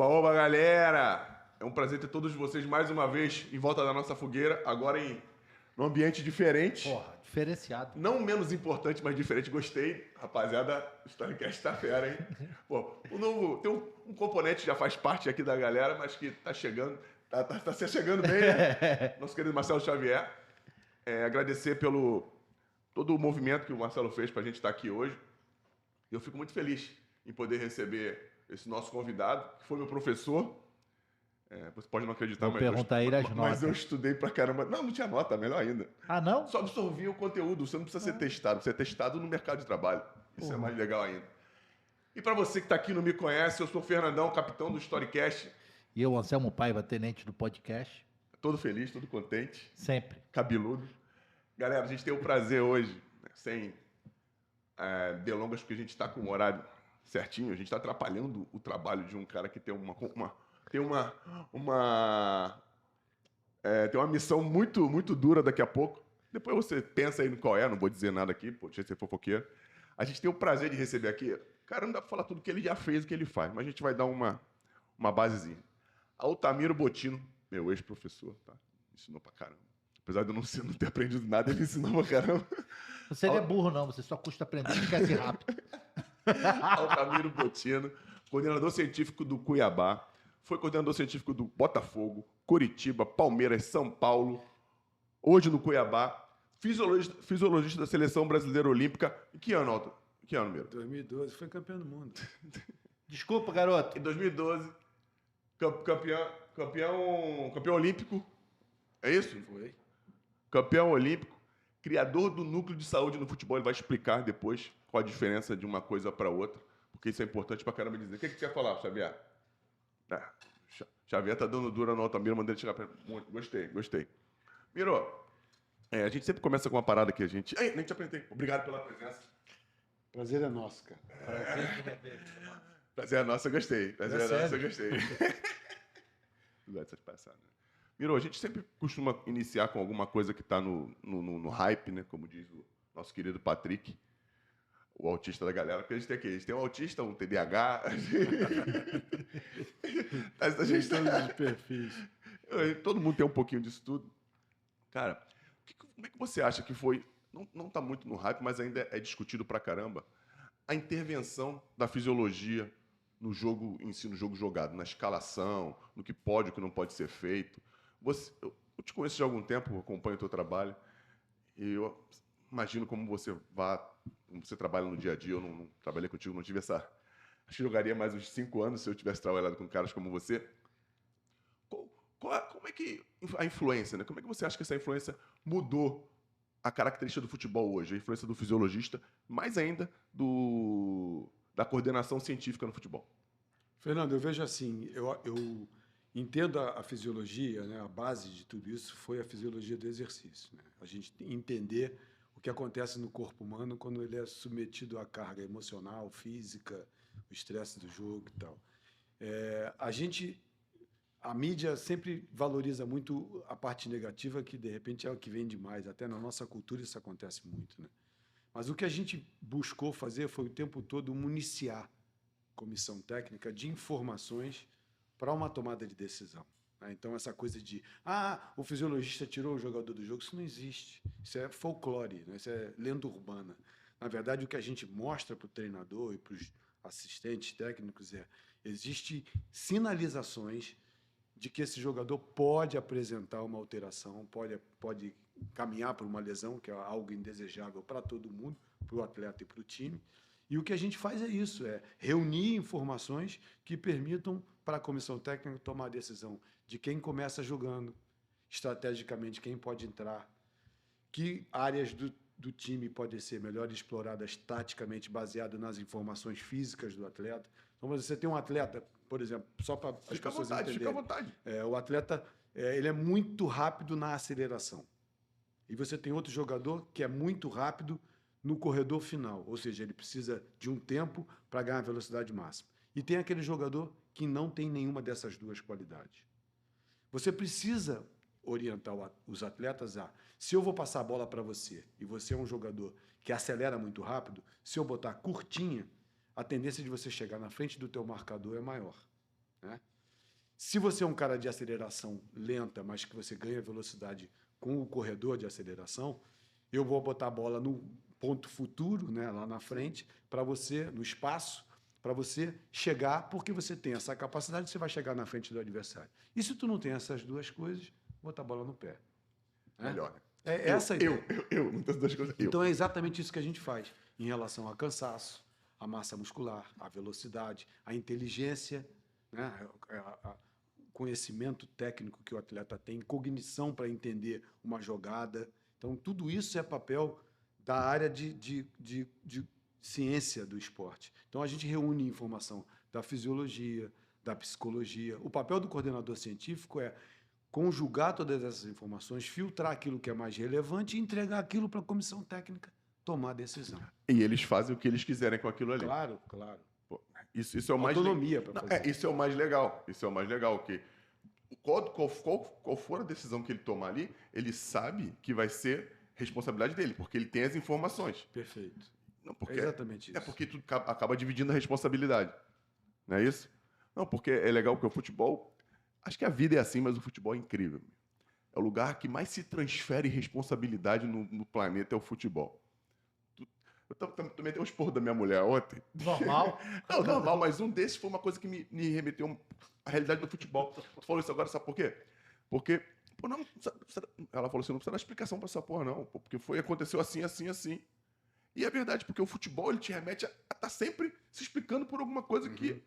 Oba, oba, galera! É um prazer ter todos vocês mais uma vez em volta da nossa fogueira, agora num ambiente diferente. Porra, diferenciado. Não menos importante, mas diferente. Gostei. Rapaziada, o Storycast tá fera, hein? Pô, o novo... Tem um componente que já faz parte aqui da galera, mas que tá chegando... Tá se chegando bem, né? Nosso querido Marcelo Xavier. Agradecer pelo todo o movimento que o Marcelo fez pra gente estar aqui hoje. Eu fico muito feliz em poder receber esse nosso convidado, que foi meu professor. Você pode não acreditar, mas eu estudei pra caramba. Não tinha nota, melhor ainda. Ah, não? Só absorvia o conteúdo, você não precisa ser testado, você é testado no mercado de trabalho. Isso é mais legal ainda. E para você que está aqui e não me conhece, eu sou o Fernandão, capitão do Storycast. E eu, Anselmo Paiva, tenente do podcast. Todo feliz, todo contente. Sempre. Cabeludo. Galera, a gente tem o prazer hoje, sem delongas, porque a gente está com o horário certinho, a gente está atrapalhando o trabalho de um cara que tem tem uma missão muito, muito dura daqui a pouco. Depois você pensa aí no qual não vou dizer nada aqui, deixa eu ser fofoqueiro. A gente tem o prazer de receber aqui. Cara, não dá pra falar tudo que ele já fez, o que ele faz, mas a gente vai dar uma basezinha. Altamiro Bottino, meu ex-professor, tá? Me ensinou pra caramba. Apesar de eu não ter aprendido nada, ele ensinou pra caramba. Você não é burro, não. Você só custa aprender e esquece rápido. Altamiro Bottino, coordenador científico do Cuiabá, foi coordenador científico do Botafogo, Curitiba, Palmeiras, São Paulo, hoje no Cuiabá, fisiologista da Seleção Brasileira Olímpica. Em que ano, Alto? Em que ano, meu? 2012, foi campeão do mundo. Desculpa, garoto. Em 2012, campeão olímpico. É isso? Foi. Campeão olímpico, criador do núcleo de saúde no futebol. Ele vai explicar depois qual a diferença de uma coisa para outra, porque isso é importante pra caramba dizer. O que você quer falar, Xavier? Xavier tá dando dura no Altamiro, mandei ele chegar perto. Gostei. Miro, a gente sempre começa com uma parada que a gente... nem te apresentei. Obrigado pela presença. Prazer é nosso, cara. Prazer é nosso, eu gostei. Prazer é nosso, eu gostei. Essas passadas. Miro, a gente sempre costuma iniciar com alguma coisa que está no hype, né? Como diz o nosso querido Patrick, o autista da galera. Porque a gente tem aqui, a gente tem um autista, um TDAH. A gente tem todos os perfis. Todo mundo tem um pouquinho disso tudo. Cara, como é que você acha que foi... Não está muito no hype, mas ainda é discutido pra caramba. A intervenção da fisiologia no jogo em si, no jogo jogado, na escalação, no que pode e o que não pode ser feito. Eu te conheço já há algum tempo, acompanho o teu trabalho, e eu imagino como você trabalha no dia a dia. Eu não trabalhei contigo, não tive essa... Acho que jogaria mais uns 5 anos se eu tivesse trabalhado com caras como você. Como é que a influência, né? Como é que você acha que essa influência mudou a característica do futebol hoje, a influência do fisiologista, mais ainda da coordenação científica no futebol? Fernando, eu vejo assim, eu entendo a fisiologia, né? A base de tudo isso foi a fisiologia do exercício, né? A gente entender o que acontece no corpo humano quando ele é submetido à carga emocional, física, o estresse do jogo e tal. A mídia sempre valoriza muito a parte negativa, que de repente é o que vem demais. Até na nossa cultura isso acontece muito, né? Mas o que a gente buscou fazer foi o tempo todo municiar a comissão técnica de informações para uma tomada de decisão, né? Então, essa coisa de o fisiologista tirou o jogador do jogo, isso não existe. Isso é folclore, né? Isso é lenda urbana. Na verdade, o que a gente mostra para o treinador e para os assistentes técnicos existem sinalizações de que esse jogador pode apresentar uma alteração, pode caminhar por uma lesão, que é algo indesejável para todo mundo, para o atleta e para o time. E o que a gente faz é isso, reunir informações que permitam para a comissão técnica tomar a decisão de quem começa jogando, estrategicamente quem pode entrar, que áreas do time podem ser melhor exploradas taticamente, baseado nas informações físicas do atleta. Então, você tem um atleta, por exemplo, só para as pessoas entenderem. Fica à vontade. O atleta ele é muito rápido na aceleração. E você tem outro jogador que é muito rápido no corredor final, ou seja, ele precisa de um tempo para ganhar a velocidade máxima. E tem aquele jogador que não tem nenhuma dessas duas qualidades. Você precisa orientar os atletas se eu vou passar a bola para você e você é um jogador que acelera muito rápido, se eu botar curtinha, a tendência de você chegar na frente do teu marcador é maior, né? Se você é um cara de aceleração lenta, mas que você ganha velocidade com o corredor de aceleração, eu vou botar a bola no ponto futuro, né, lá na frente, para você, no espaço, para você chegar, porque você tem essa capacidade, você vai chegar na frente do adversário. E se tu não tem essas duas coisas, botar a bola no pé. Né? Melhor. É essa a ideia. Não tem as duas coisas. Então é exatamente isso que a gente faz em relação ao cansaço, a massa muscular, a velocidade, a inteligência, né? O conhecimento técnico que o atleta tem, cognição para entender uma jogada. Então, tudo isso é papel da área de ciência do esporte. Então, a gente reúne informação da fisiologia, da psicologia. O papel do coordenador científico é conjugar todas essas informações, filtrar aquilo que é mais relevante e entregar aquilo para a comissão técnica tomar a decisão. E eles fazem o que eles quiserem com aquilo ali. Claro, claro. Pô, isso é o mais autonomia para fazer. Isso é o mais legal. Isso é o mais legal, que qual for a decisão que ele tomar ali, ele sabe que vai ser responsabilidade dele, porque ele tem as informações. Perfeito. Não, porque, é exatamente isso. É porque tu acaba dividindo a responsabilidade. Não é isso? Não, porque é legal que o futebol... Acho que a vida é assim, mas o futebol é incrível. É o lugar que mais se transfere responsabilidade no planeta, é o futebol. Eu tomei até um esporro da minha mulher ontem. Normal? Não, normal, mas um desses foi uma coisa que me remeteu à realidade do futebol. Tu falou isso agora, sabe por quê? Porque, pô, não, ela falou assim, não precisa dar explicação pra essa porra, não. Pô, porque aconteceu assim, assim, assim. E é verdade, porque o futebol, ele te remete a estar sempre se explicando por alguma coisa que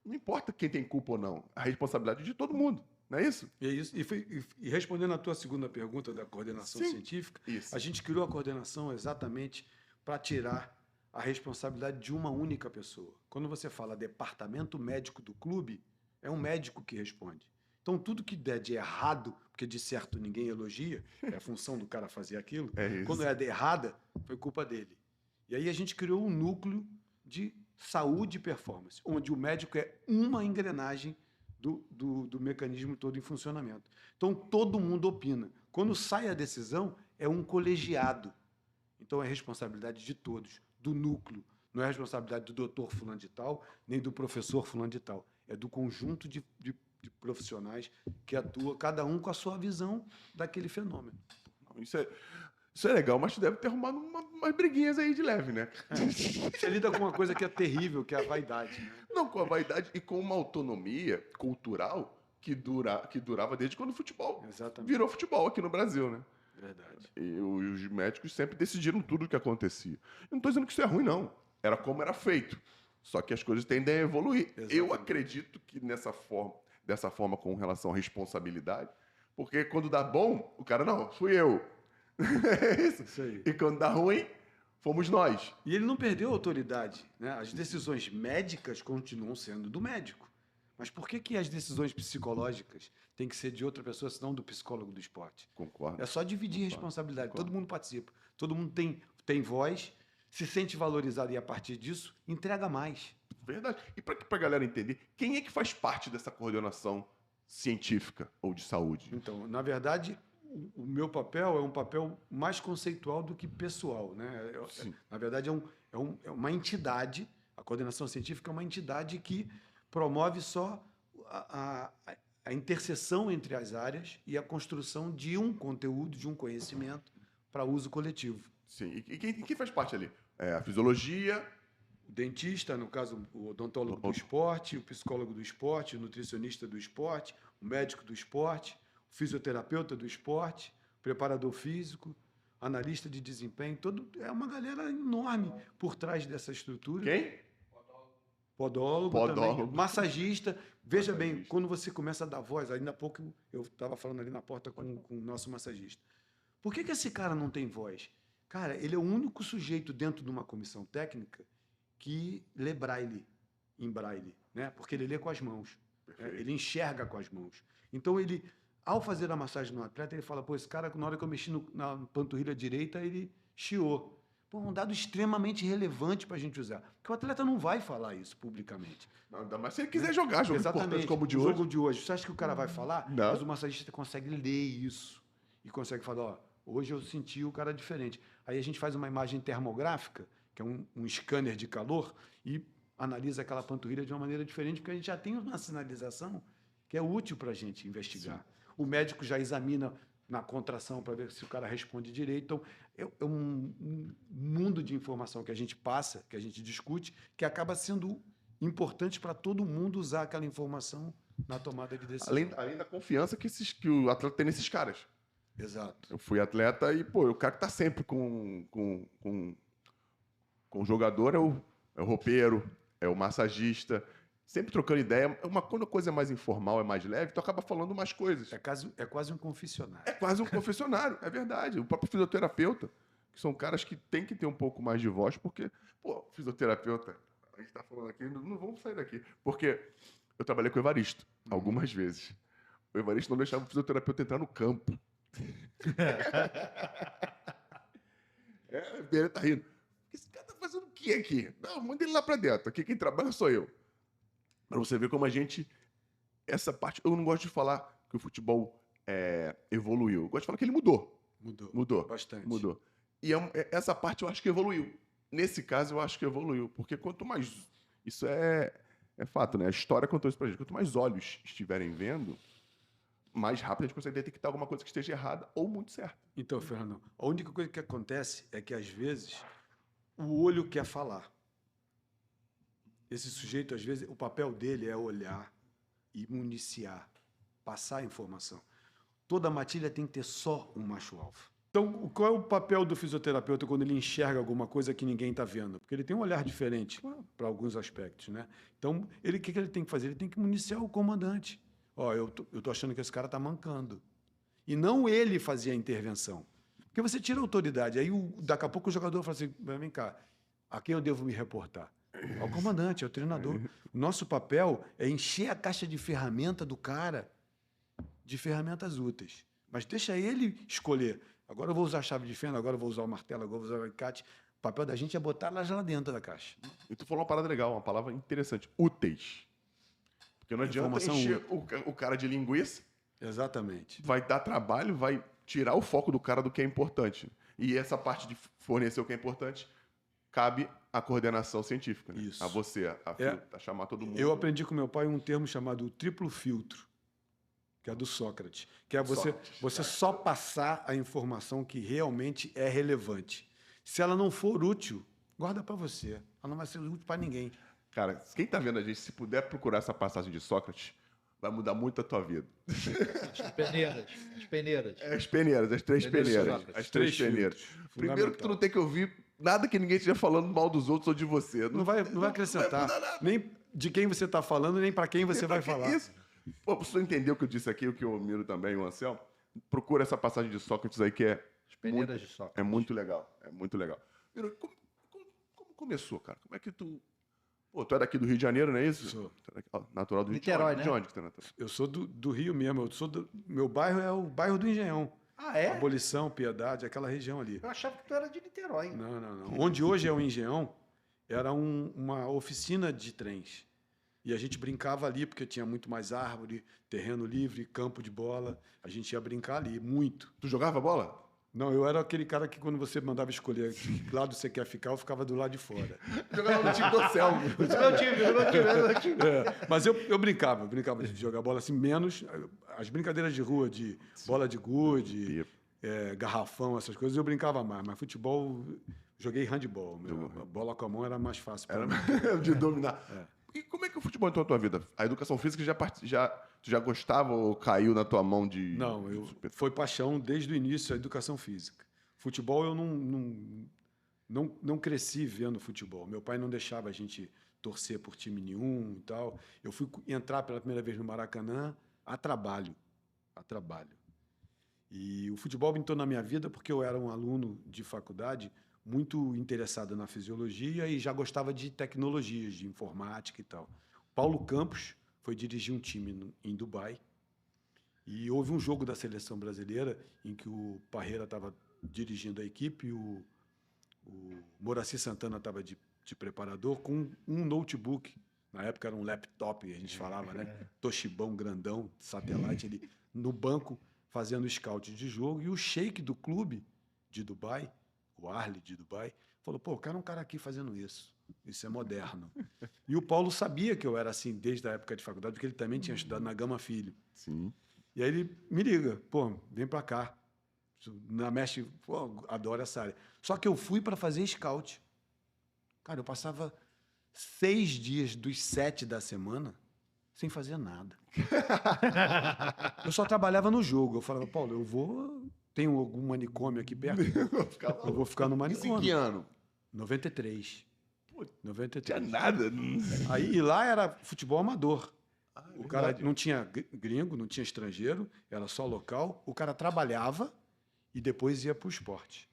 não importa quem tem culpa ou não. A responsabilidade é de todo mundo, não é isso? E é isso. E respondendo à tua segunda pergunta da coordenação científica, isso. A gente criou a coordenação exatamente para tirar a responsabilidade de uma única pessoa. Quando você fala departamento médico do clube, é um médico que responde. Então, tudo que der de errado, porque de certo ninguém elogia, é a função do cara fazer aquilo, quando é de errada, foi culpa dele. E aí a gente criou um núcleo de saúde e performance, onde o médico é uma engrenagem do mecanismo todo em funcionamento. Então, todo mundo opina. Quando sai a decisão, é um colegiado. Então, é responsabilidade de todos, do núcleo. Não é responsabilidade do doutor fulano de tal, nem do professor fulano de tal. É do conjunto de profissionais que atua, cada um com a sua visão daquele fenômeno. Isso é legal, mas tu deve ter arrumado umas briguinhas aí de leve, né? Você lida com uma coisa que é terrível, que é a vaidade. Né? Não, com a vaidade e com uma autonomia cultural que durava desde quando o futebol virou futebol aqui no Brasil, né? Verdade. E os médicos sempre decidiram tudo o que acontecia. Eu não estou dizendo que isso é ruim, não. Era como era feito. Só que as coisas tendem a evoluir. Exatamente. Eu acredito que dessa forma com relação à responsabilidade, porque quando dá bom, o cara, não, fui eu. É isso. Isso aí. E quando dá ruim, fomos nós. E ele não perdeu a autoridade. Né? As decisões médicas continuam sendo do médico. Mas por que as decisões psicológicas têm que ser de outra pessoa, senão do psicólogo do esporte? Concordo. É só dividir responsabilidade. Concordo. Todo mundo participa. Todo mundo tem voz, se sente valorizado e, a partir disso, entrega mais. Verdade. E para a galera entender, quem é que faz parte dessa coordenação científica ou de saúde? Então, na verdade, o meu papel é um papel mais conceitual do que pessoal. Né? Na verdade, é uma entidade, a coordenação científica é uma entidade que promove só a interseção entre as áreas e a construção de um conteúdo, de um conhecimento para uso coletivo. Sim. E quem faz parte ali? A fisiologia... O dentista, no caso, o odontólogo do esporte, o psicólogo do esporte, o nutricionista do esporte, o médico do esporte, o fisioterapeuta do esporte, o preparador físico, analista de desempenho, é uma galera enorme por trás dessa estrutura. Quem? Podólogo também, massagista. Veja bem, quando você começa a dar voz, ainda há pouco eu estava falando ali na porta com o nosso massagista. Por que esse cara não tem voz? Cara, ele é o único sujeito dentro de uma comissão técnica que lê braille, em braille, né? Porque ele lê com as mãos, ele enxerga com as mãos. Então, ele, ao fazer a massagem no atleta, ele fala, pô, esse cara, na hora que eu mexi na panturrilha direita, ele chiou. Pô, um dado extremamente relevante para a gente usar. Porque o atleta não vai falar isso publicamente. Não, ainda mais se ele quiser jogar jogo importante como o de hoje. Jogo de hoje. Você acha que o cara vai falar? Não. Mas o massagista consegue ler isso. E consegue falar, ó, hoje eu senti o cara diferente. Aí a gente faz uma imagem termográfica, que é um scanner de calor, e analisa aquela panturrilha de uma maneira diferente, porque a gente já tem uma sinalização que é útil para a gente investigar. Sim. O médico já examina na contração para ver se o cara responde direito. Então, é um mundo de informação que a gente passa, que a gente discute, que acaba sendo importante para todo mundo usar aquela informação na tomada de decisão. Além da confiança que o atleta tem nesses caras. Exato. Eu fui atleta e, o cara que tá sempre com o jogador é o roupeiro, é o massagista, sempre trocando ideia. Quando a coisa é mais informal, é mais leve, tu acaba falando mais coisas. É quase um confessionário. É quase um confessionário, é verdade. O próprio fisioterapeuta, que são caras que tem que ter um pouco mais de voz, porque, fisioterapeuta, a gente tá falando aqui, não vamos sair daqui. Porque eu trabalhei com o Evaristo algumas vezes. O Evaristo não deixava o fisioterapeuta entrar no campo. Ele tá rindo. Esse cara tá fazendo o que aqui? Não, manda ele lá pra dentro. Aqui quem trabalha sou eu. Pra você ver como a gente... Essa parte... Eu não gosto de falar que o futebol evoluiu. Eu gosto de falar que ele mudou. Mudou. Bastante. Mudou. E essa parte eu acho que evoluiu. Nesse caso, eu acho que evoluiu. Porque quanto mais... Isso é fato, né? A história contou isso pra gente. Quanto mais olhos estiverem vendo, mais rápido a gente consegue detectar alguma coisa que esteja errada ou muito certa. Então, Fernando, a única coisa que acontece é que, às vezes, o olho quer falar. Esse sujeito, às vezes, o papel dele é olhar e municiar, passar a informação. Toda matilha tem que ter só um macho-alfa. Então, qual é o papel do fisioterapeuta quando ele enxerga alguma coisa que ninguém está vendo? Porque ele tem um olhar diferente para alguns aspectos, né? Então, o que ele tem que fazer? Ele tem que municiar o comandante. Eu tô achando que esse cara está mancando. E não ele fazia a intervenção. Porque você tira a autoridade. Aí, daqui a pouco, o jogador fala assim, vem cá, a quem eu devo me reportar? Ao comandante, ao treinador. O nosso papel é encher a caixa de ferramenta do cara de ferramentas úteis. Mas deixa ele escolher. Agora eu vou usar a chave de fenda, agora eu vou usar o martelo, agora eu vou usar o alicate. O papel da gente é botar ela lá dentro da caixa. E tu falou uma parada legal, uma palavra interessante. Úteis. Porque não adianta encher o cara de linguiça. Exatamente. Vai dar trabalho, vai tirar o foco do cara do que é importante. E essa parte de fornecer o que é importante cabe à coordenação científica. Né? Isso. A você, a chamar todo mundo. Eu aprendi com meu pai um termo chamado triplo filtro, que é do Sócrates, que é você só passar a informação que realmente é relevante. Se ela não for útil, guarda para você. Ela não vai ser útil para ninguém. Cara, quem tá vendo a gente, se puder procurar essa passagem de Sócrates, vai mudar muito a tua vida. As peneiras. As três peneiras. As três peneiras. Primeiro que tu não tem que ouvir nada que ninguém esteja falando mal dos outros ou de você. Não vai acrescentar. Nem de quem você está falando, nem para quem você vai falar. Isso. Pra você entender o que eu disse aqui, o que o Miro também, o Anselmo, procura essa passagem de Sócrates aí que é... As peneiras de Sócrates. É muito legal. É muito legal. Miro, como começou, cara? Como é que tu... tu é daqui do Rio de Janeiro, não é isso? Sou. Natural do Rio Niterói, de né? De onde que você é natural? Eu sou do Rio mesmo. Meu bairro é o bairro do Engenhão. Ah, é? Abolição, Piedade, aquela região ali. Eu achava que tu era de Niterói. Não. Onde hoje é o Engenhão, era uma oficina de trens. E a gente brincava ali, porque tinha muito mais árvore, terreno livre, campo de bola. A gente ia brincar ali, muito. Tu jogava bola? Não, eu era aquele cara que quando você mandava escolher que lado você quer ficar, eu ficava do lado de fora. Jogava no time do Anselmo. Meu time. Mas eu brincava de jogar bola assim, menos as brincadeiras de rua, de bola de gude, garrafão, essas coisas, eu brincava mais. Mas futebol, joguei handball. A bola com a mão era mais fácil para mim. De dominar. E como é que o futebol entrou na tua vida? A educação física tu já gostava ou caiu na tua mão de... Não, foi paixão desde o início, a educação física. Futebol eu não cresci vendo futebol. Meu pai não deixava a gente torcer por time nenhum e tal. Eu fui entrar pela primeira vez no Maracanã a trabalho. E o futebol entrou na minha vida porque eu era um aluno de faculdade muito interessado na fisiologia e já gostava de tecnologias, de informática e tal. Paulo Campos foi dirigir um time em Dubai e houve um jogo da seleção brasileira em que o Parreira estava dirigindo a equipe e o Moraci Santana estava de preparador com um notebook. Na época era um laptop, a gente falava, né? Toshibão grandão, satélite, ele no banco fazendo scout de jogo. E o sheik do clube de Dubai, o Arli de Dubai, falou, eu quero um cara aqui fazendo isso. isso é moderno. E o Paulo sabia que eu era assim desde a época de faculdade, porque ele também tinha estudado na Gama Filho. Sim. E aí ele me liga, pô, vem pra cá. Na Mestre, pô, adoro essa área. Só que eu fui para fazer scout. Cara, eu passava 6 dias dos 7 da semana sem fazer nada. Eu só trabalhava no jogo. Eu falava, Paulo, eu vou... Tem algum manicômio aqui perto? Eu vou ficar no Isso em que manicômio. ano? 93. Pô, 93. tinha nada. Aí, e lá era futebol amador. O cara verdade. não tinha gringo, não tinha estrangeiro, era só local. O cara trabalhava e depois ia para o esporte.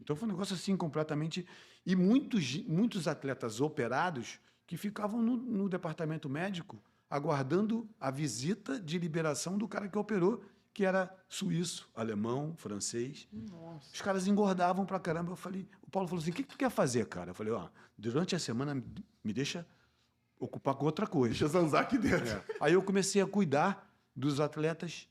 Então foi um negócio assim completamente... E muitos atletas operados que ficavam no departamento médico aguardando a visita de liberação do cara que operou, que era suíço, alemão, francês. Nossa. Os caras engordavam pra caramba. Eu falei, o Paulo falou assim, o que tu quer fazer, cara? Eu falei, ó, durante a semana me deixa ocupar com outra coisa. Deixa zanzar aqui dentro. É. Aí eu comecei a cuidar dos atletas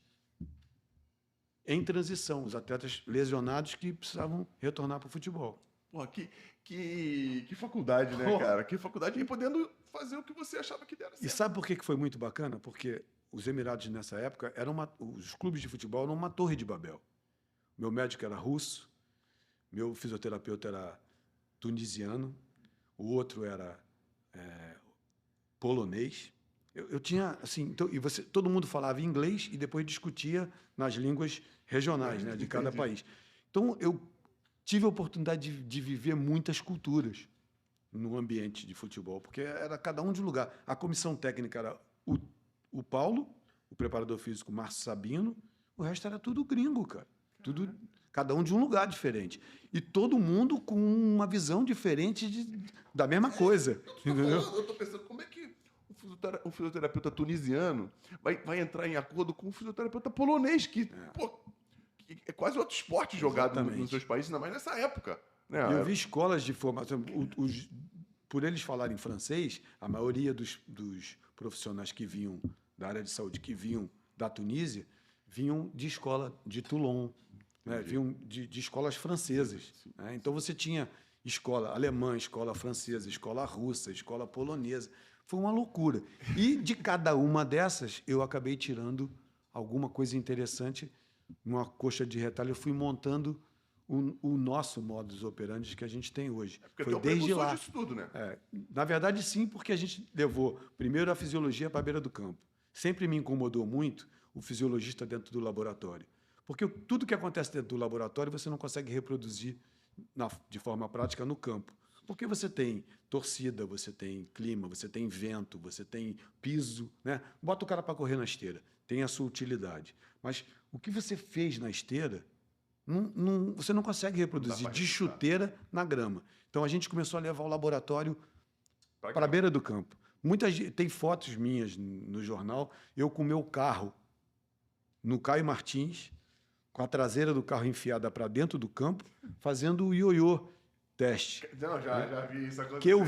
em transição, os atletas lesionados que precisavam retornar para o futebol. Pô, que faculdade, né, cara? Que faculdade e podendo fazer o que você achava que dera certo. E sabe por que foi muito bacana? Porque os Emirados, nessa época, os clubes de futebol eram uma torre de Babel. Meu médico era russo, meu fisioterapeuta era tunisiano, o outro era polonês. Eu tinha, assim, então, todo mundo falava inglês e depois discutia nas línguas regionais, né, de cada país. Então, eu tive a oportunidade de viver muitas culturas no ambiente de futebol, porque era cada um de um lugar. A comissão técnica era o Paulo, o preparador físico Márcio Sabino, o resto era tudo gringo, cara. Tudo, cada um de um lugar diferente. E todo mundo com uma visão diferente da mesma coisa. Entendeu? Eu estou pensando, como é que o fisioterapeuta tunisiano vai entrar em acordo com o fisioterapeuta polonês, que é quase outro esporte jogado nos seus países, ainda mais nessa época. Né? Eu vi escolas de formação... Por eles falarem francês, a maioria dos profissionais que vinham da área de saúde, que vinham da Tunísia, vinham de escola de Toulon, né? Vinham de escolas francesas. Né? Então, você tinha escola alemã, escola francesa, escola russa, escola polonesa. Foi uma loucura. E de cada uma dessas, eu acabei tirando alguma coisa interessante. Numa coxa de retalho, eu fui montando o nosso modus operandi que a gente tem hoje. Porque foi desde lá. Disso tudo, né? Na verdade, sim, porque a gente levou primeiro a fisiologia para a beira do campo. Sempre me incomodou muito o fisiologista dentro do laboratório. Porque tudo que acontece dentro do laboratório você não consegue reproduzir de forma prática no campo. Porque você tem torcida, você tem clima, você tem vento, você tem piso, né? Bota o cara para correr na esteira, tem a sua utilidade. Mas o que você fez na esteira, você não consegue reproduzir de chuteira na grama. Então a gente começou a levar o laboratório para a beira do campo. Tem fotos minhas no jornal, eu com o meu carro no Caio Martins, com a traseira do carro enfiada para dentro do campo, fazendo o ioiô teste. Não, já vi isso acontecer. Que eu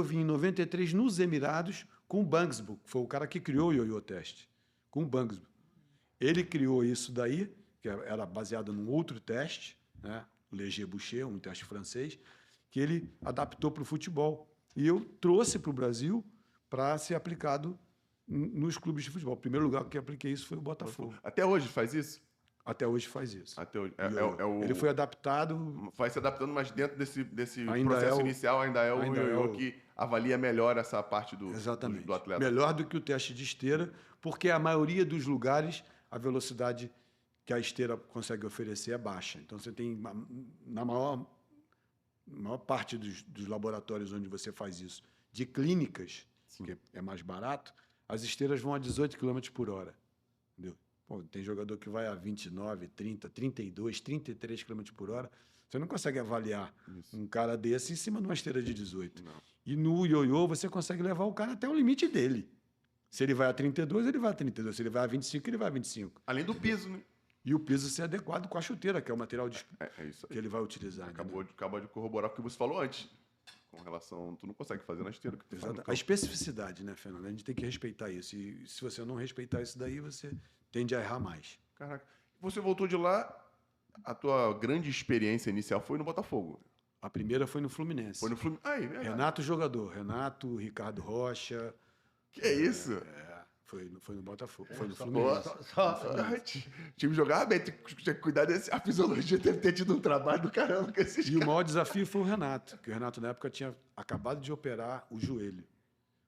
vi em 93, nos Emirados, com o Bangsbo, que foi o cara que criou o ioiô teste, com o Bangsbo. Ele criou isso daí, que era baseado num outro teste, né? O Léger Boucher, um teste francês, que ele adaptou para o futebol. E eu trouxe para o Brasil para ser aplicado nos clubes de futebol. O primeiro lugar que apliquei isso foi o Botafogo. Até hoje faz isso? Até hoje faz isso. Até hoje. Ele foi adaptado... Vai se adaptando, mas dentro desse ainda processo inicial ainda é o ioiô que avalia melhor essa parte do atleta. Melhor do que o teste de esteira, porque a maioria dos lugares, a velocidade que a esteira consegue oferecer é baixa. Então, você tem, na maior parte dos laboratórios onde você faz isso, de clínicas, que é mais barato, as esteiras vão a 18 km por hora. Entendeu? Pô, tem jogador que vai a 29, 30, 32, 33 km por hora. Você não consegue avaliar um cara desse em cima de uma esteira de 18. Não. E no ioiô, você consegue levar o cara até o limite dele. Se ele vai a 32, ele vai a 32. Se ele vai a 25, ele vai a 25. Além do piso, né? E o piso ser adequado com a chuteira, que é o material isso que ele vai utilizar. Acabou de corroborar o que você falou antes. Com relação... Tu não consegue fazer na esteira. Que a especificidade, né, Fernando? A gente tem que respeitar isso. E se você não respeitar isso daí, você tende a errar mais. Caraca. Você voltou de lá, a tua grande experiência inicial foi no Botafogo. A primeira foi no Fluminense. Foi no Fluminense. Aí, né? Renato jogador. Renato, Ricardo Rocha. Que é isso? Foi no Botafogo. Foi no Só- Fluminense. O time jogava bem, tinha que cuidar desse. A fisiologia deve ter tido um trabalho do caramba com esses E o maior desafio foi o Renato, que o Renato, na época, tinha acabado de operar o joelho,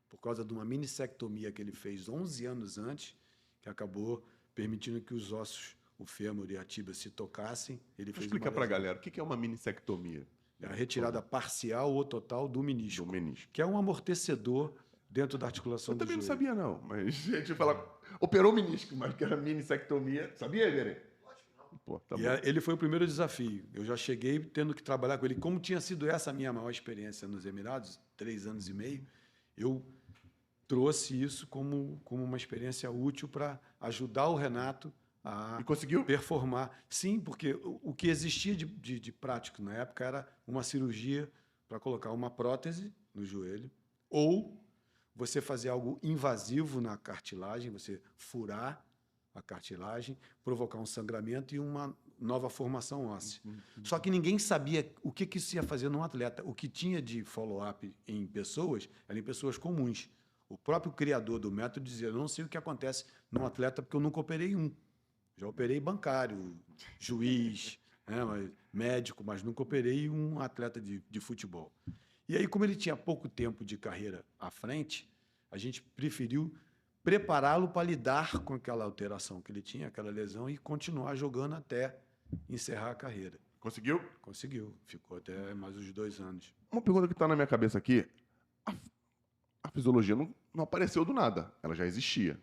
por causa de uma minissectomia que ele fez 11 anos antes, que acabou permitindo que os ossos, o fêmur e a tíbia, se tocassem. Ele fez Explica uma pra lesão. galera, o que é uma minissectomia? É a retirada parcial ou total do menisco, Do menisco. que é um amortecedor dentro da articulação Eu do também não joelho. sabia, não. Mas a gente fala, operou o menisco, mas que era minissectomia. Sabia, Iberê? Pô, tá bom. Ele foi o primeiro desafio. Eu já cheguei tendo que trabalhar com ele. Como tinha sido essa a minha maior experiência nos Emirados, 3 anos e meio, eu trouxe isso como uma experiência útil para ajudar o Renato a E conseguiu? performar. Sim, porque o que existia de prático na época era uma cirurgia para colocar uma prótese no joelho ou você fazer algo invasivo na cartilagem, você furar a cartilagem, provocar um sangramento e uma nova formação óssea. Só que ninguém sabia o que isso ia fazer num atleta. O que tinha de follow-up em pessoas era em pessoas comuns. O próprio criador do método dizia, eu não sei o que acontece num atleta porque eu nunca operei um. Já operei bancário, juiz, médico, mas nunca operei um atleta de futebol. E aí, como ele tinha pouco tempo de carreira à frente, a gente preferiu prepará-lo para lidar com aquela alteração que ele tinha, aquela lesão, e continuar jogando até encerrar a carreira. Conseguiu? Conseguiu. Ficou até mais uns 2 anos. Uma pergunta que está na minha cabeça aqui. A fisiologia não apareceu do nada. Ela já existia.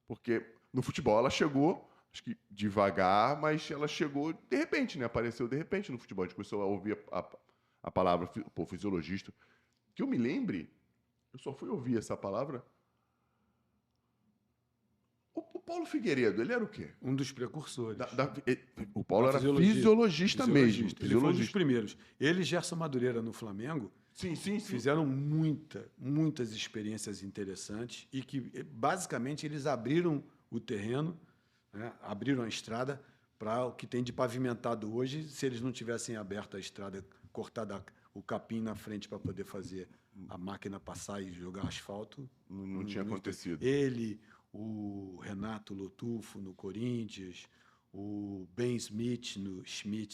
Porque no futebol ela chegou, acho que devagar, mas ela chegou de repente, né? Apareceu de repente no futebol. A gente começou a ouvir a palavra fisiologista. Que eu me lembre, eu só fui ouvir essa palavra. O Paulo Figueiredo, ele era o quê? Um dos precursores. O Paulo Da era fisiologia. fisiologista mesmo. Ele foi um dos primeiros. Ele e Gerson Madureira no Flamengo Sim. fizeram muitas experiências interessantes e que, basicamente, eles abriram o terreno, né, abriram a estrada para o que tem de pavimentado hoje. Se eles não tivessem aberto a estrada, cortado o capim na frente para poder fazer a máquina passar e jogar asfalto... Não tinha acontecido. Ele, o Renato Lotufo no Corinthians, o Ben Schmidt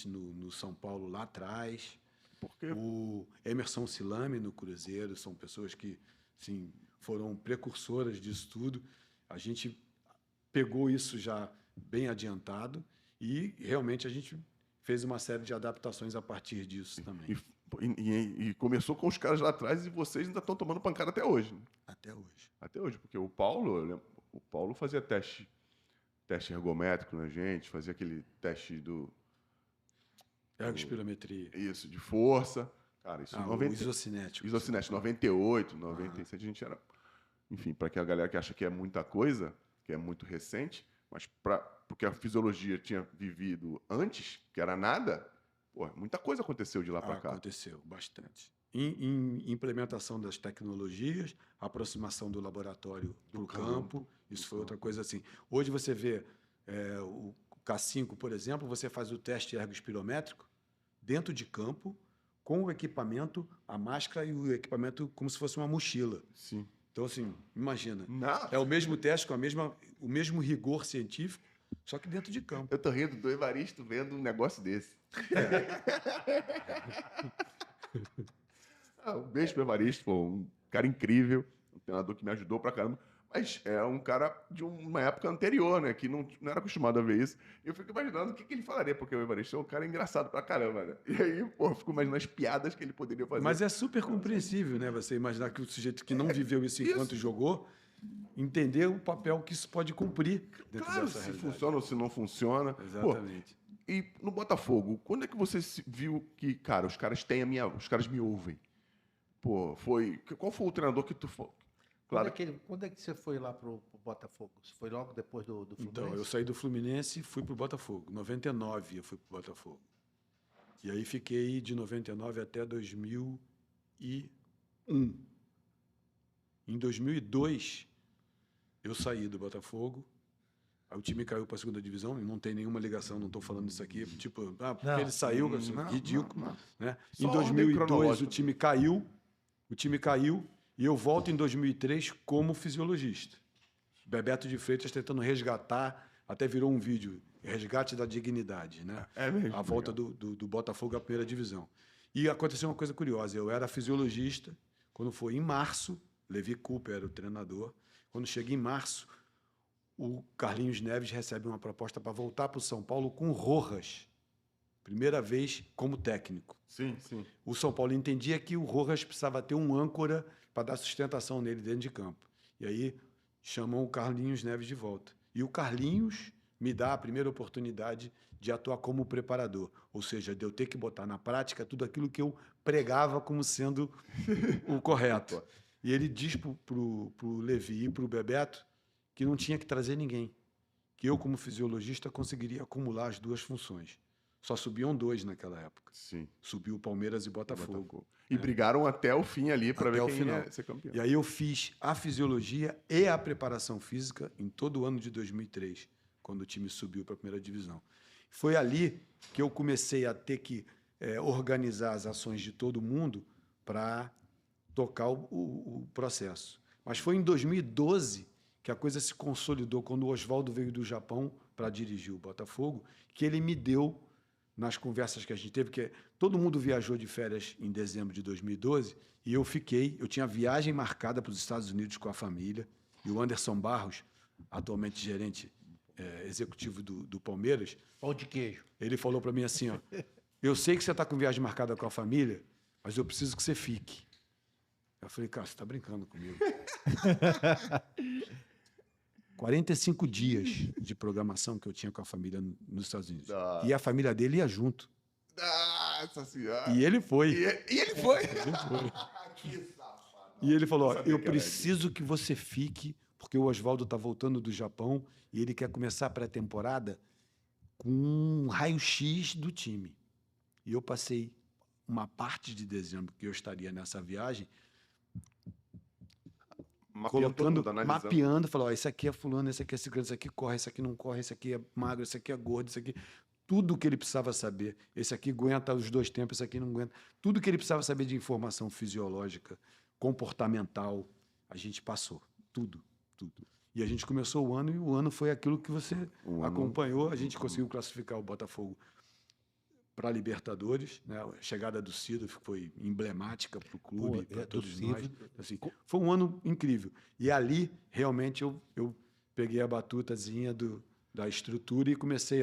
no São Paulo lá atrás, o Emerson Silame no Cruzeiro, são pessoas que, sim, foram precursoras disso tudo. A gente pegou isso já bem adiantado e realmente a gente fez uma série de adaptações a partir disso também. E começou com os caras lá atrás e vocês ainda estão tomando pancada até hoje. Né? Até hoje. Até hoje, porque o Paulo fazia teste ergométrico na gente, fazia aquele teste do... Ergospirometria. Isso, de força. Cara, isso O isocinético. Isocinético, 98, 97, a gente era... Enfim, para que a galera que acha que é muita coisa, que é muito recente, mas porque a fisiologia tinha vivido antes, que era nada, pô, muita coisa aconteceu de lá para cá. Aconteceu bastante. Em implementação das tecnologias, aproximação do laboratório do campo, isso foi outra coisa assim. Hoje você vê o K5, por exemplo, você faz o teste ergospirométrico dentro de campo, com o equipamento, a máscara e o equipamento como se fosse uma mochila. Sim. Então, assim, imagina. Não. É o mesmo teste com o mesmo rigor científico, só que dentro de campo. Eu tô rindo do Evaristo vendo um negócio desse. Um beijo pro Evaristo, pô, um cara incrível, um treinador que me ajudou pra caramba. Mas é um cara de uma época anterior, né? Que não era acostumado a ver isso. E eu fico imaginando o que ele falaria, porque o Evaristo é um cara engraçado pra caramba, né? E aí, pô, eu fico imaginando as piadas que ele poderia fazer. Mas é super compreensível, né? Você imaginar que o sujeito que não viveu isso enquanto jogou, entender o papel que isso pode cumprir dentro claro, dessa se realidade. funciona ou se não funciona. Exatamente. Pô, e no Botafogo, quando é que você viu que, cara, os caras me ouvem? Pô, qual foi o treinador que tu... Claro. Quando é que você foi lá pro Botafogo? Você foi logo depois do Fluminense? Então, eu saí do Fluminense e fui pro Botafogo. Em 99 eu fui pro Botafogo. E aí fiquei de 99 até 2001. Em 2002, eu saí do Botafogo. Aí o time caiu para a segunda divisão, e não tem nenhuma ligação, não estou falando isso aqui, tipo, porque ele saiu, ridículo. Não. Né? Só Em ordem 2002 cronológica. o time caiu e eu volto em 2003 como fisiologista. Bebeto de Freitas tentando resgatar, até virou um vídeo, resgate da dignidade, né? É mesmo. A volta do Botafogo à primeira divisão. E aconteceu uma coisa curiosa, eu era fisiologista, quando foi em março, Levi Cooper era o treinador, quando chega em março, o Carlinhos Neves recebe uma proposta para voltar para o São Paulo com Rojas, primeira vez como técnico. Sim, sim. O São Paulo entendia que o Rojas precisava ter um âncora para dar sustentação nele dentro de campo. E aí chamam o Carlinhos Neves de volta. E o Carlinhos me dá a primeira oportunidade de atuar como preparador, ou seja, de eu ter que botar na prática tudo aquilo que eu pregava como sendo o correto. E ele diz para o Levi e para o Bebeto que não tinha que trazer ninguém, que eu, como fisiologista, conseguiria acumular as duas funções. Só subiam 2 naquela época. Sim. Subiu Palmeiras e Botafogo. E brigaram até o fim ali para ver quem final. ia ser campeão. E aí eu fiz a fisiologia e a preparação física em todo o ano de 2003, quando o time subiu para a primeira divisão. Foi ali que eu comecei a ter que organizar as ações de todo mundo para tocar o processo. Mas foi em 2012 que a coisa se consolidou, quando o Oswaldo veio do Japão para dirigir o Botafogo, que ele me deu, nas conversas que a gente teve, que todo mundo viajou de férias em dezembro de 2012, e eu tinha viagem marcada para os Estados Unidos com a família, e o Anderson Barros, atualmente gerente executivo do Palmeiras, Pão de queijo. ele falou para mim assim, ó, eu sei que você está com viagem marcada com a família, mas eu preciso que você fique. Eu falei, cara, você está brincando comigo. 45 dias de programação que eu tinha com a família nos Estados Unidos. E a família dele ia junto. Nossa Senhora. E ele foi. E ele foi. Que safado. E ele falou, ó, eu preciso que você fique, porque o Oswaldo está voltando do Japão e ele quer começar a pré-temporada com um raio-x do time. E eu passei uma parte de dezembro que eu estaria nessa viagem mapeando, falou, esse aqui é fulano, esse aqui é ciclano, esse aqui corre, esse aqui não corre, esse aqui é magro, esse aqui é gordo, esse aqui... Tudo que ele precisava saber. Esse aqui aguenta os 2 tempos, esse aqui não aguenta. Tudo que ele precisava saber de informação fisiológica, comportamental, a gente passou. Tudo. E a gente começou o ano, e o ano foi aquilo que você acompanhou. A gente conseguiu classificar o Botafogo para a Libertadores, né? A chegada do Cido foi emblemática para o clube, para todos nós. Assim, foi um ano incrível. E ali, realmente, eu peguei a batutazinha da estrutura e comecei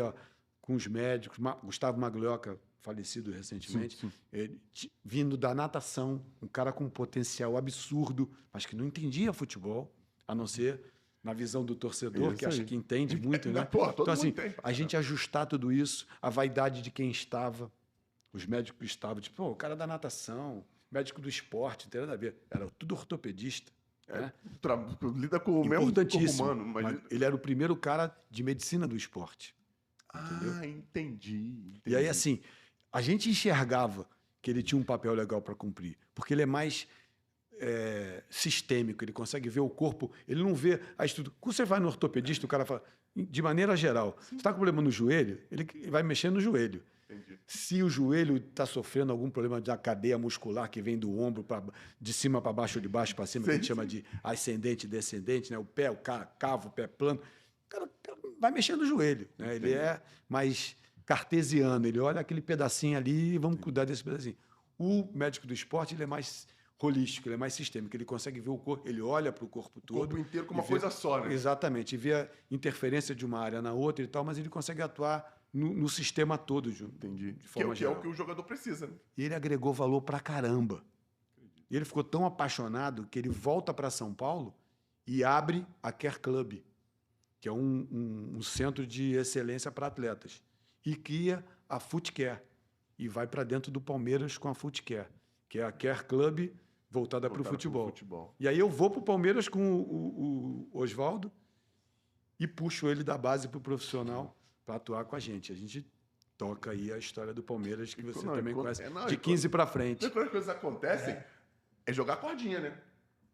com os médicos. Gustavo Maglioca, falecido recentemente, sim. Ele, vindo da natação, um cara com um potencial absurdo, mas que não entendia futebol, a não ser na visão do torcedor, isso que acha aí. Que entende muito, né? Pô, todo então, assim, mundo tem. a gente ajustar tudo isso, a vaidade de quem estava, os médicos estavam, tipo, o cara da natação, médico do esporte, não tem nada a ver. Era tudo ortopedista. Né? Lida com o mesmo corpo humano. Mas ele era o primeiro cara de medicina do esporte. Entendeu? Entendi. E aí, assim, a gente enxergava que ele tinha um papel legal para cumprir, porque ele é mais sistêmico, ele consegue ver o corpo, ele não vê a estrutura. Quando você vai no ortopedista, o cara fala, de maneira geral, você está com problema no joelho, ele vai mexer no joelho. Entendi. Se o joelho está sofrendo algum problema da cadeia muscular que vem do ombro de cima para baixo ou de baixo para cima, que a gente chama de ascendente e descendente, né? O pé, o cavo, o pé plano, o cara vai mexer no joelho. Né? Ele é mais cartesiano, ele olha aquele pedacinho ali e vamos cuidar desse pedacinho. O médico do esporte, ele é mais holístico, ele é mais sistêmico, ele consegue ver o corpo, ele olha para o corpo todo. O corpo inteiro como uma coisa só, né? Exatamente, e vê a interferência de uma área na outra e tal, mas ele consegue atuar no sistema todo, Entendi. De forma que é geral. o que o jogador precisa, né? E ele agregou valor pra caramba. E ele ficou tão apaixonado que ele volta para São Paulo e abre a Care Club, que é um centro de excelência para atletas, e cria a Footcare, e vai para dentro do Palmeiras com a Footcare, que é a Care Club voltada para o futebol. E aí eu vou para o Palmeiras com o Oswaldo e puxo ele da base para o profissional para atuar com a gente. A gente toca aí a história do Palmeiras, que você também conhece, de 15 para frente. Quando as coisas acontecem, é jogar cordinha, né?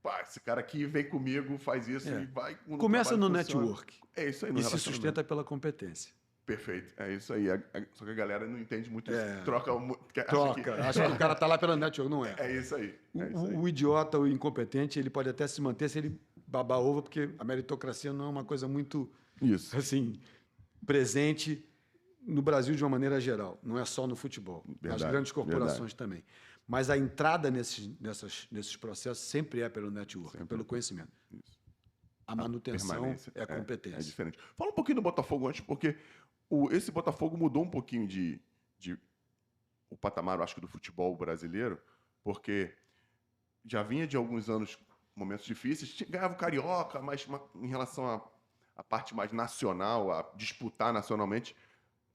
pá, esse cara aqui vem comigo, faz isso e vai... Começa no network. É isso aí, no E se sustenta pela competência. Perfeito, é isso aí. Só que a galera não entende muito isso. Acha que o cara tá lá pela network, não é. É isso aí. O idiota, o incompetente, ele pode até se manter se ele babar ovo, porque a meritocracia não é uma coisa muito, assim, presente no Brasil de uma maneira geral. Não é só no futebol. Nas grandes corporações também. Mas a entrada nesses processos sempre é pelo network, pelo conhecimento. Isso. A manutenção é a competência. É diferente. Fala um pouquinho do Botafogo antes, porque esse Botafogo mudou um pouquinho de o patamar, eu acho, do futebol brasileiro, porque já vinha de alguns anos, momentos difíceis, ganhava o Carioca, mas em relação à parte mais nacional, a disputar nacionalmente,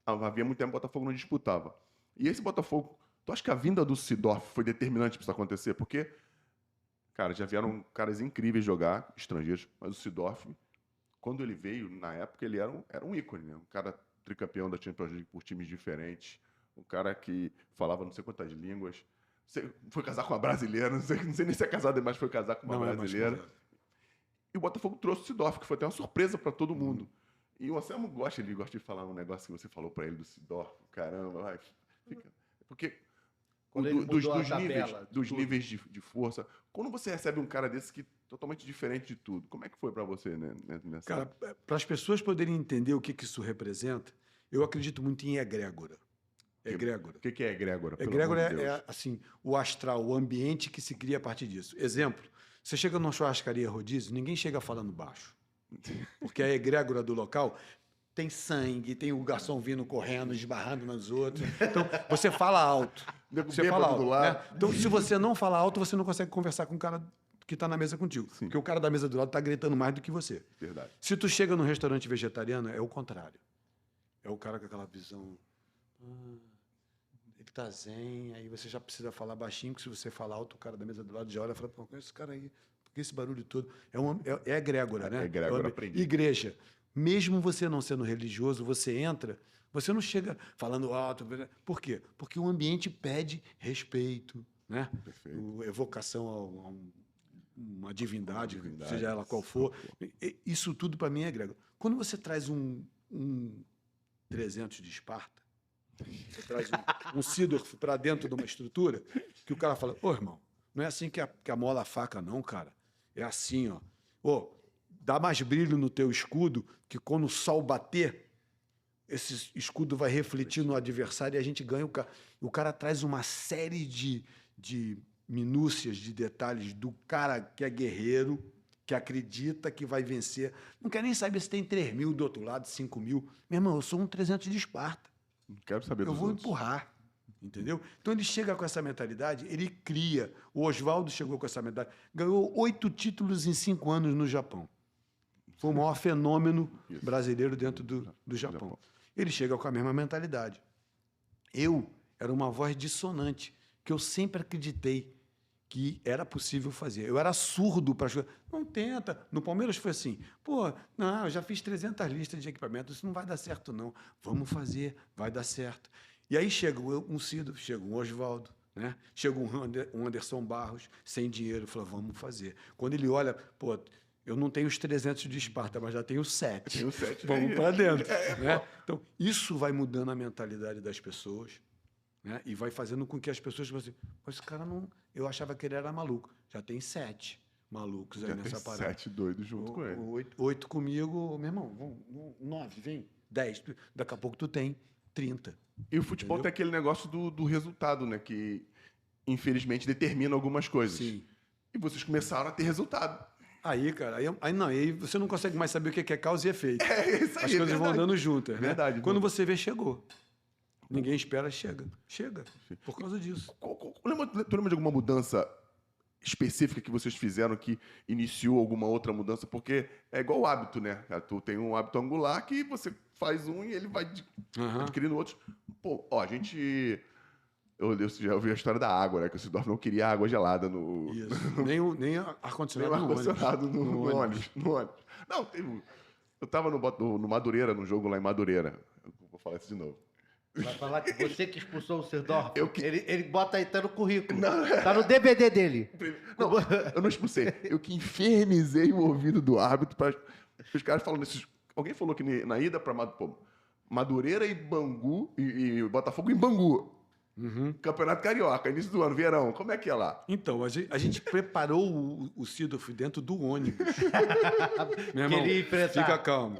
havia muito tempo que o Botafogo não disputava. E esse Botafogo, tu acha que a vinda do Seedorf foi determinante para isso acontecer? Porque, cara, já vieram caras incríveis jogar, estrangeiros, mas o Seedorf, quando ele veio, na época, ele era um ícone, né? Um cara tricampeão da Champions League por times diferentes, um cara que falava não sei quantas línguas, foi casar com uma brasileira, não sei nem se é casado, mas foi casar com uma brasileira. E o Botafogo trouxe o Seedorf, que foi até uma surpresa para todo mundo. E o Anselmo gosta de falar um negócio que você falou para ele do Seedorf, caramba, porque dos níveis de força, quando você recebe um cara desse que totalmente diferente de tudo, como é que foi para você, né, nessa... Cara, para as pessoas poderem entender o que isso representa, eu acredito muito em egrégora. Egrégora. O que é egrégora? Egrégora é assim, o astral, o ambiente que se cria a partir disso. Exemplo, você chega numa churrascaria rodízio, ninguém chega falando baixo. Porque a egrégora do local tem sangue, tem o garçom vindo correndo, esbarrando nos outros. Então, você fala alto. Você fala alto, né? Então, se você não fala alto, você não consegue conversar com o cara que está na mesa contigo. Sim. Porque o cara da mesa do lado está gritando mais do que você. Verdade. Se tu chega num restaurante vegetariano, é o contrário. É o cara com aquela visão... ele tá zen, aí você já precisa falar baixinho, porque se você falar alto, o cara da mesa do lado já olha e fala, pô, esse cara aí, por que esse barulho todo? É egrégora, né? Egrégora, aprendi. Igreja. Mesmo você não sendo religioso, você entra, você não chega falando alto. Por quê? Porque o ambiente pede respeito, né? Evocação a uma divindade, seja ela qual for. Isso tudo, para mim, é egrégora. Quando você traz um 300 de Esparta, você traz um Seedorf para dentro de uma estrutura, que o cara fala, ô, irmão, não é assim que amola a faca, não, cara. É assim, ó. Ô, dá mais brilho no teu escudo, que quando o sol bater, esse escudo vai refletir no adversário e a gente ganha o cara. O cara traz uma série de minúcias, de detalhes do cara que é guerreiro, que acredita que vai vencer. Não quer nem saber se tem 3 mil do outro lado, 5 mil. Meu irmão, eu sou um 300 de Esparta. Não quero saber dos outros. Empurrar. Entendeu? Então ele chega com essa mentalidade, ele cria. O Oswaldo chegou com essa mentalidade. Ganhou 8 títulos em 5 anos no Japão. Foi o maior fenômeno brasileiro dentro do Japão. Ele chega com a mesma mentalidade. Eu era uma voz dissonante, que eu sempre acreditei que era possível fazer. Eu era surdo para as coisas. Não tenta. No Palmeiras foi assim. Pô, não, eu já fiz 300 listas de equipamento, isso não vai dar certo, não. Vamos fazer, vai dar certo. E aí chega um Cido, chega um Oswaldo, né? Chega um Anderson Barros, sem dinheiro, fala, vamos fazer. Quando ele olha, pô, eu não tenho os 300 de Esparta, mas já tenho 7. Tenho 7. Vamos para dentro. Né? Então, isso vai mudando a mentalidade das pessoas, né? E vai fazendo com que as pessoas assim, esse cara não... Eu achava que ele era maluco. Já tem 7 malucos aí já nessa tem parada. 7 doidos junto com ele. 8 comigo, meu irmão, 9, vem, 10. Daqui a pouco tu tem 30. E o futebol tem aquele negócio do resultado, né? Que, infelizmente, determina algumas coisas. Sim. E vocês começaram a ter resultado. Aí, cara, aí você não consegue mais saber o que é causa e efeito. É isso aí. As coisas vão andando juntas. Verdade. Né? Quando você vê, chegou. Ninguém espera, chega. Chega. Por causa disso. Tu lembra de alguma mudança específica que vocês fizeram que iniciou alguma outra mudança? Porque é igual o hábito, né? Tu tem um hábito angular que você faz um e ele vai adquirindo outros. Pô, ó, a gente... Eu já ouvi a história da água, né? Que o Seedorf não queria água gelada no... Isso. Nem ar-condicionado no ônibus. Não, eu tava no Madureira, num jogo lá em Madureira. Eu vou falar isso de novo. Vai falar que você que expulsou o Seedorf. Eu que- Ele bota aí, tá no currículo. Não. Tá no DVD dele. Não, eu não expulsei. Eu que infernizei o ouvido do árbitro para os caras falando isso. Alguém falou que na ida para Madureira e Bangu e Botafogo em Bangu. Campeonato Carioca, início do ano, verão. Como é que é lá? Então, a gente preparou o Seedorf dentro do ônibus. Meu irmão, Queria enfrentar. fica calmo.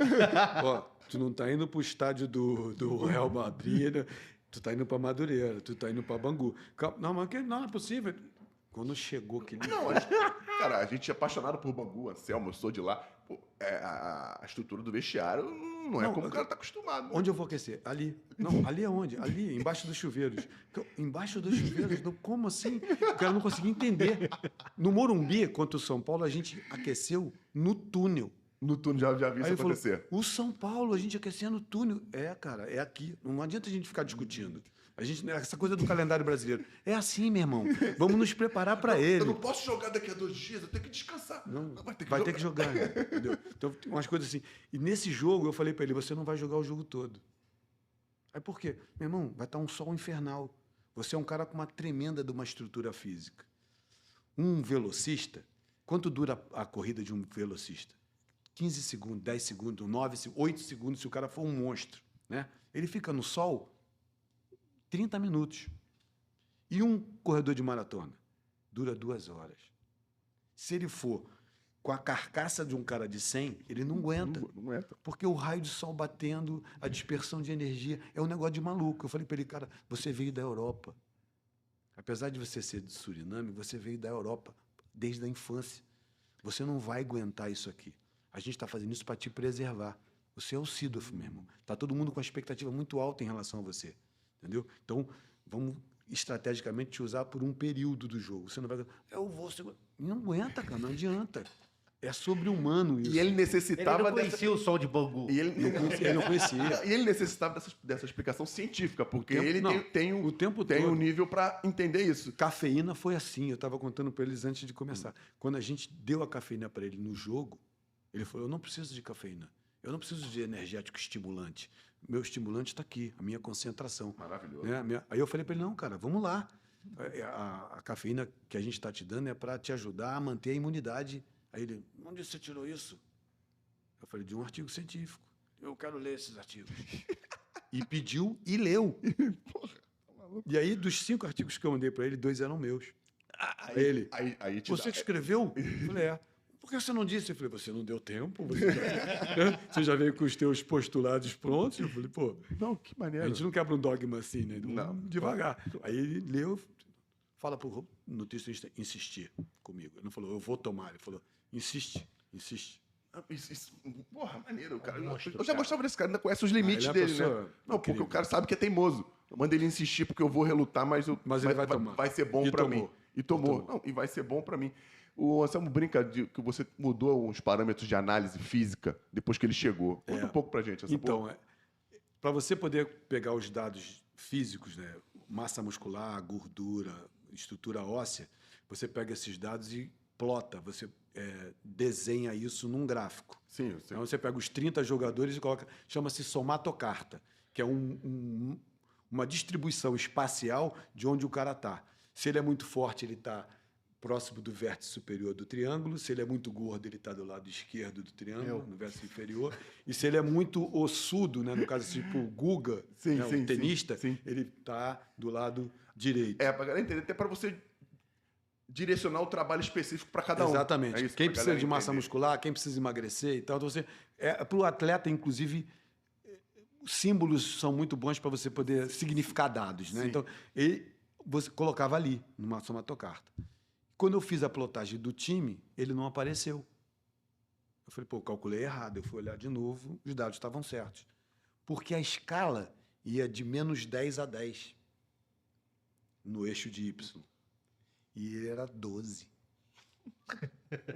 Ó, tu não tá indo pro estádio do Real Madrid, né? Tu tá indo pra Madureira, tu tá indo pra Bangu. Calma. Não, mas não é possível. Quando chegou aquele... Não, cara, a gente é apaixonado por Bangu, Anselmo, eu sou de lá. Pô, a estrutura do vestiário não é como o cara tá acostumado. Onde eu vou aquecer? Ali. Não, ali é onde? Ali, embaixo dos chuveiros. Embaixo dos chuveiros? Não, como assim? O cara não conseguia entender. No Morumbi, contra o São Paulo, a gente aqueceu no túnel. No túnel já vi Aí isso ele falou, acontecer. o São Paulo, a gente aquecia no túnel. É, cara, é aqui. Não adianta a gente ficar discutindo. Essa coisa do calendário brasileiro. É assim, meu irmão. Vamos nos preparar para ele. Eu não posso jogar daqui a 2 dias, eu tenho que descansar. Não, Vai ter que jogar. Entendeu? Então, tem umas coisas assim. E nesse jogo, eu falei para ele, você não vai jogar o jogo todo. Aí por quê? Meu irmão, vai estar um sol infernal. Você é um cara com uma tremenda de uma estrutura física. Um velocista, quanto dura a corrida de um velocista? 15 segundos, 10 segundos, 9, 8 segundos, se o cara for um monstro, né? Ele fica no sol 30 minutos. E um corredor de maratona dura 2 horas. Se ele for com a carcaça de um cara de 100, ele não aguenta. Não aguenta. Porque o raio de sol batendo, a dispersão de energia, é um negócio de maluco. Eu falei para ele, cara, você veio da Europa. Apesar de você ser de Suriname, você veio da Europa desde a infância. Você não vai aguentar isso aqui. A gente está fazendo isso para te preservar. Você é o Seedorf, meu irmão. Está todo mundo com uma expectativa muito alta em relação a você. Entendeu? Então, vamos estrategicamente te usar por um período do jogo. Você não vai... Eu vou... Não aguenta, cara, não adianta. É sobre-humano isso. E ele necessitava... Ele não conhecia o sol de Bangu. E ele Ele não conhecia. E ele necessitava dessa explicação científica, porque tempo- ele não, tem o tempo tem todo. um nível para entender isso. Cafeína foi assim, eu estava contando para eles antes de começar. Quando a gente deu a cafeína para ele no jogo, ele falou, eu não preciso de cafeína, eu não preciso de energético estimulante. Meu estimulante está aqui, a minha concentração. Maravilhoso. Né? Aí eu falei para ele, não, cara, vamos lá. A cafeína que a gente está te dando é para te ajudar a manter a imunidade. Aí ele, onde você tirou isso? Eu falei, de um artigo científico. Eu quero ler esses artigos. E pediu e leu. E aí, dos 5 artigos que eu mandei para ele, 2 eram meus. Ele, Aí te você dá- que escreveu? Eu falei, é. Por que você não disse? Eu falei, você não deu tempo? Você já veio com os teus postulados prontos? Eu falei, pô, Não, que a maneiro. gente não quebra um dogma assim, né? Não. Devagar. Aí ele leu, fala pro nutricionista insistir comigo. Ele não falou, eu vou tomar. Ele falou, insiste. Porra, maneiro, cara. Monstro, Eu já cara. gostava desse cara, ainda conhece os limites ele é uma dele, pessoa né? Não, porque incrível. o cara sabe que é teimoso. Eu mando ele insistir porque eu vou relutar, mas Ele vai tomar. Vai ser bom E pra tomou. mim. E tomou. Não, e vai ser bom pra mim. O Anselmo brinca de que você mudou uns parâmetros de análise física depois que ele chegou. Conta um pouco pra gente. Essa Então, porra. para você poder pegar os dados físicos, né, massa muscular, gordura, estrutura óssea, você pega esses dados e plota, você desenha isso num gráfico. Sim, eu sei. Então você pega os 30 jogadores e coloca, chama-se somatocarta, que é uma distribuição espacial de onde o cara está. Se ele é muito forte, ele está próximo do vértice superior do triângulo. Se ele é muito gordo, ele está do lado esquerdo do triângulo, no vértice inferior. E se ele é muito ossudo, né, no caso tipo o Guga, Sim, né, sim, o tenista, sim. ele está do lado direito. Pra galera entender, até pra você direcionar o trabalho específico pra cada um. Exatamente. É isso, Quem pra precisa galera de massa entender. muscular, quem precisa emagrecer e tal. Então, para o atleta, inclusive, os símbolos são muito bons para você poder significar dados. Né? Sim. Então, você colocava ali, numa somatocarta. Quando eu fiz a plotagem do time, ele não apareceu. Eu falei, pô, eu calculei errado. Eu fui olhar de novo, os dados estavam certos. Porque a escala ia de menos 10 a 10 no eixo de Y. E ele era 12.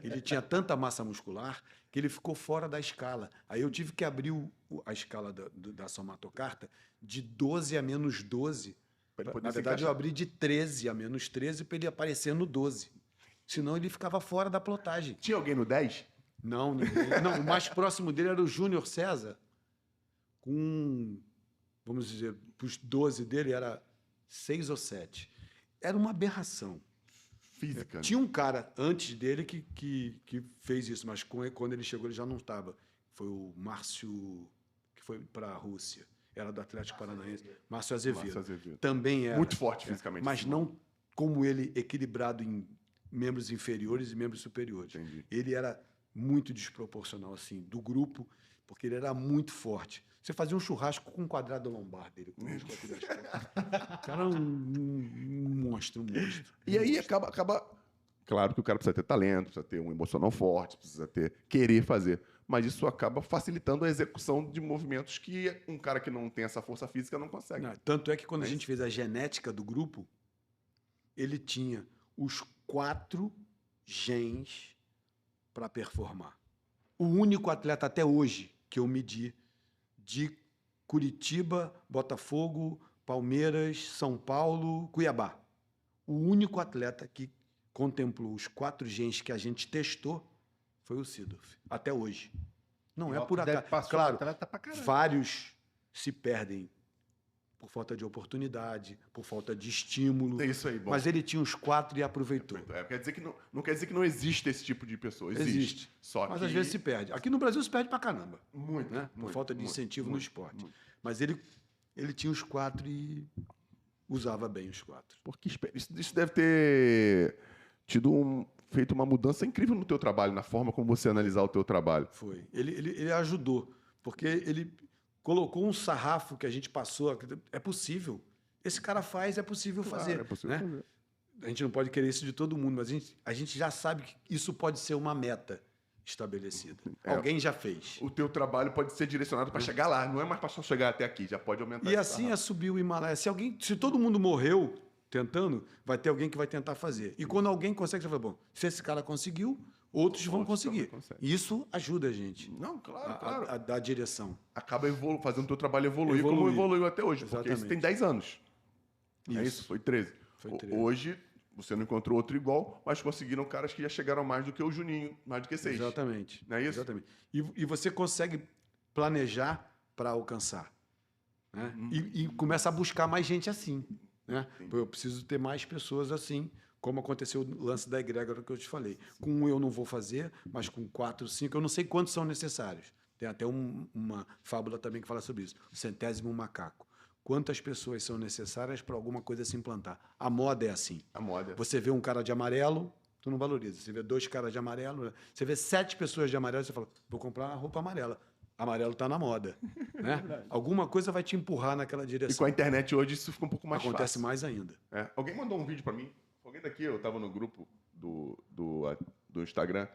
Ele tinha tanta massa muscular que ele ficou fora da escala. Aí eu tive que abrir a escala da somatocarta de 12 a menos 12. Pra ele poder Na se verdade, eu encaixar. abri de 13 a menos 13 para ele aparecer no 12. Senão ele ficava fora da plotagem. Tinha alguém no 10? Não, ninguém. Não, o mais próximo dele era o Júnior César, com vamos dizer, para os 12 dele, era 6 ou 7. Era uma aberração. Física. Tinha um cara antes dele que fez isso, mas quando ele chegou, ele já não estava. Foi o Márcio, que foi para a Rússia. Era do Atlético Paranaense. Márcio Azevedo. Também era. Muito forte fisicamente. Mas não como ele, equilibrado em membros inferiores e membros superiores. Entendi. Ele era muito desproporcional, assim, do grupo, porque ele era muito forte. Você fazia um churrasco com um quadrado lombar dele. O cara era um monstro, um monstro. E aí acaba... Claro que o cara precisa ter talento, precisa ter um emocional forte, precisa querer fazer. Mas isso acaba facilitando a execução de movimentos que um cara que não tem essa força física não consegue. Não, tanto é que quando a gente fez a genética do grupo, ele tinha os 4 genes para performar. O único atleta até hoje que eu medi de Curitiba, Botafogo, Palmeiras, São Paulo, Cuiabá. O único atleta que contemplou os 4 genes que a gente testou foi o Seedorf, até hoje. Não é por acaso. Claro, vários se perdem por falta de oportunidade, por falta de estímulo. É isso aí, bom. Mas ele tinha os 4 e aproveitou. Quer dizer que não quer dizer que não existe esse tipo de pessoa. Existe. Mas às vezes se perde. Aqui no Brasil se perde pra caramba. Muito, né? Por falta de incentivo no esporte. Muito. Mas ele tinha os 4 e usava bem os 4. Porque isso deve ter feito uma mudança incrível no teu trabalho, na forma como você analisar o teu trabalho. Foi. Ele ajudou, porque ele colocou um sarrafo que a gente passou. É possível. Esse cara faz, é possível fazer. É possível fazer. A gente não pode querer isso de todo mundo, mas a gente já sabe que isso pode ser uma meta estabelecida. Alguém já fez. O teu trabalho pode ser direcionado para chegar lá, não é mais para só chegar até aqui, já pode aumentar. E assim é subir o Himalaia. Se todo mundo morreu tentando, vai ter alguém que vai tentar fazer. E quando alguém consegue, você fala, bom, se esse cara conseguiu, outros vão conseguir. Isso ajuda a gente. Não, claro. A dar direção. Acaba fazendo o teu trabalho evoluir como evoluiu até hoje. Exatamente. Porque isso tem 10 anos. Isso. É isso? Foi 13. Hoje, você não encontrou outro igual, mas conseguiram caras que já chegaram mais do que o Juninho, mais do que 6. Exatamente. Não é isso? Exatamente. E você consegue planejar para alcançar. Né? E começa a buscar mais gente assim. Né? Eu preciso ter mais pessoas assim, como aconteceu o lance da egrégora que eu te falei. Com um eu não vou fazer, mas com 4, 5, eu não sei quantos são necessários. Tem até uma fábula também que fala sobre isso. O 100º macaco. Quantas pessoas são necessárias para alguma coisa se implantar? A moda é assim. A moda. Você vê um cara de amarelo, tu não valoriza. Você vê 2 caras de amarelo, você vê 7 pessoas de amarelo, você fala, vou comprar uma roupa amarela. Amarelo está na moda. Né? Alguma coisa vai te empurrar naquela direção. E com a internet hoje isso fica um pouco mais Acontece fácil. mais ainda. Alguém mandou um vídeo para mim. Alguém daqui, eu estava no grupo do Instagram,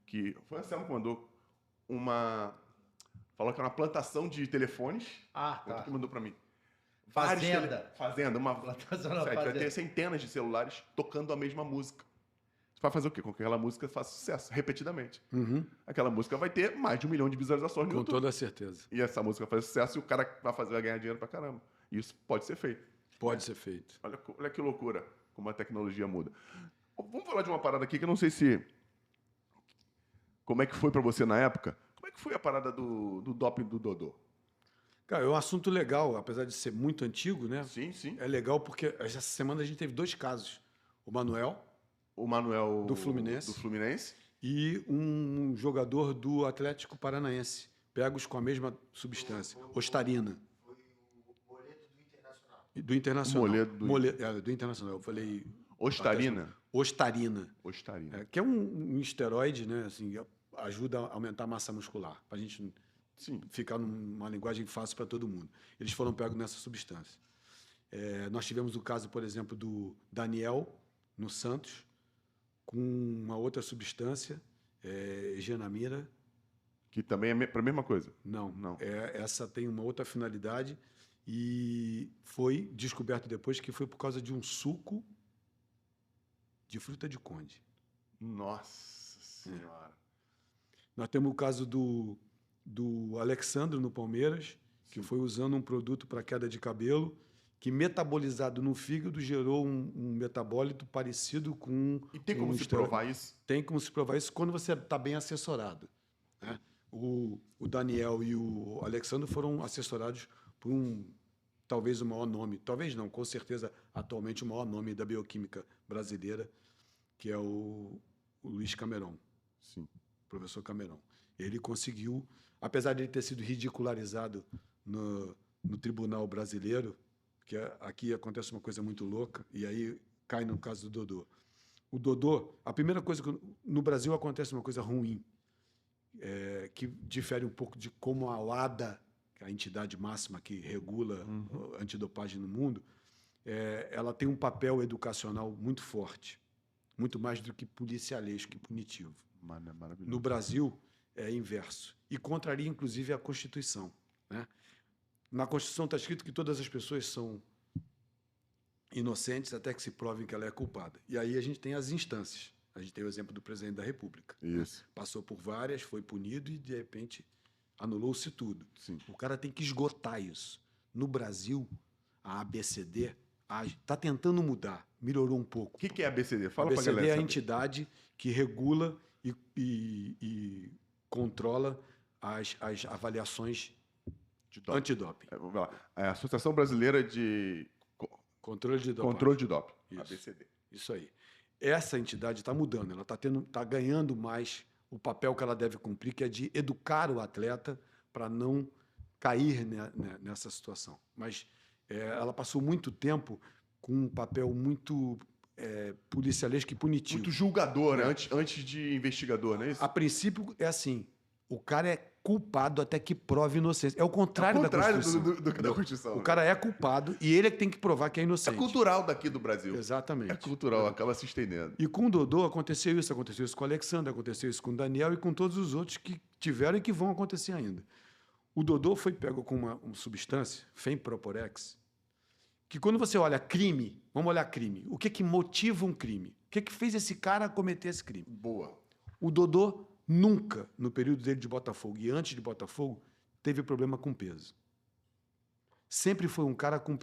que foi a Selma que mandou falou que era uma plantação de telefones. Tá. Que mandou para mim. Fazenda, uma plantação. Vai ter centenas de celulares tocando a mesma música. Você vai fazer o quê? Com que aquela música faça sucesso, repetidamente. Aquela música vai ter mais de 1 milhão de visualizações no YouTube. Com toda certeza. E essa música faz sucesso e o cara vai ganhar dinheiro pra caramba. E isso pode ser feito. Pode ser feito. Olha que loucura como a tecnologia muda. Vamos falar de uma parada aqui que eu não sei se... Como é que foi pra você na época? Como é que foi a parada do doping do Dodô? Cara, é um assunto legal, apesar de ser muito antigo, né? Sim. É legal porque essa semana a gente teve 2 casos. O Manuel do Fluminense e um jogador do Atlético Paranaense, pegos com a mesma substância, ostarina. Foi o Moledo do Internacional. Do Internacional. Do Internacional. Eu falei... Ostarina? Ostarina. Ostarina. Que é um esteroide, né? Assim, ajuda a aumentar a massa muscular, para a gente ficar numa linguagem fácil para todo mundo. Eles foram pegos nessa substância. Nós tivemos o caso, por exemplo, do Daniel, no Santos, com uma outra substância, genamira. Que também é para a mesma coisa? Não. Essa tem uma outra finalidade e foi descoberto depois que foi por causa de um suco de fruta de conde. Nossa Senhora! Nós temos o caso do Alexandre no Palmeiras, que foi usando um produto para queda de cabelo, que metabolizado no fígado gerou um metabólito parecido com... E tem como se provar isso? Tem como se provar isso quando você está bem assessorado. Né? O Daniel e o Alexandre foram assessorados por um talvez o maior nome, talvez não, com certeza, atualmente o maior nome da bioquímica brasileira, que é o Luiz Cameron, Sim. professor Cameron. Ele conseguiu, apesar de ele ter sido ridicularizado no tribunal brasileiro, que aqui acontece uma coisa muito louca, e aí cai no caso do Dodô. O Dodô, a primeira coisa que no Brasil acontece uma coisa ruim, que difere um pouco de como a WADA, que é a entidade máxima que regula a antidopagem no mundo, ela tem um papel educacional muito forte, muito mais do que policialesco e punitivo. Maravilhoso. No Brasil, é inverso. E contraria, inclusive, a Constituição, né? Na Constituição está escrito que todas as pessoas são inocentes até que se provem que ela é culpada. E aí a gente tem as instâncias. A gente tem o exemplo do presidente da República. Isso. Passou por várias, foi punido e, de repente, anulou-se tudo. Sim. O cara tem que esgotar isso. No Brasil, a ABCD está tentando mudar, melhorou um pouco. O que é a ABCD? A Fala pra ABCD galera é a saber. entidade que regula e controla as avaliações De doping. antidoping. Vamos lá. É a Associação Brasileira de Controle de dopagem. Controle de Doping. Isso. ABCD. Isso aí. Essa entidade está mudando, ela está ganhando mais o papel que ela deve cumprir, que é de educar o atleta para não cair nessa situação. Mas ela passou muito tempo com um papel muito policialesco e punitivo. Muito julgador, né? Antes de investigador, não é isso? A princípio é assim, o cara é culpado até que prove inocência. É o contrário, da Constituição. da Constituição. O cara é culpado e ele é que tem que provar que é É inocente. cultural daqui do Brasil. Exatamente. É cultural, acaba se estendendo. E com o Dodô aconteceu isso com o Alexandre, aconteceu isso com o Daniel e com todos os outros que tiveram e que vão acontecer ainda. O Dodô foi pego com uma substância, Femproporex, que quando você olha crime, vamos olhar crime, o que motiva um crime? O que fez esse cara cometer esse crime? Boa. O Dodô nunca, no período dele de Botafogo e antes de Botafogo, teve problema com peso. Sempre foi um cara com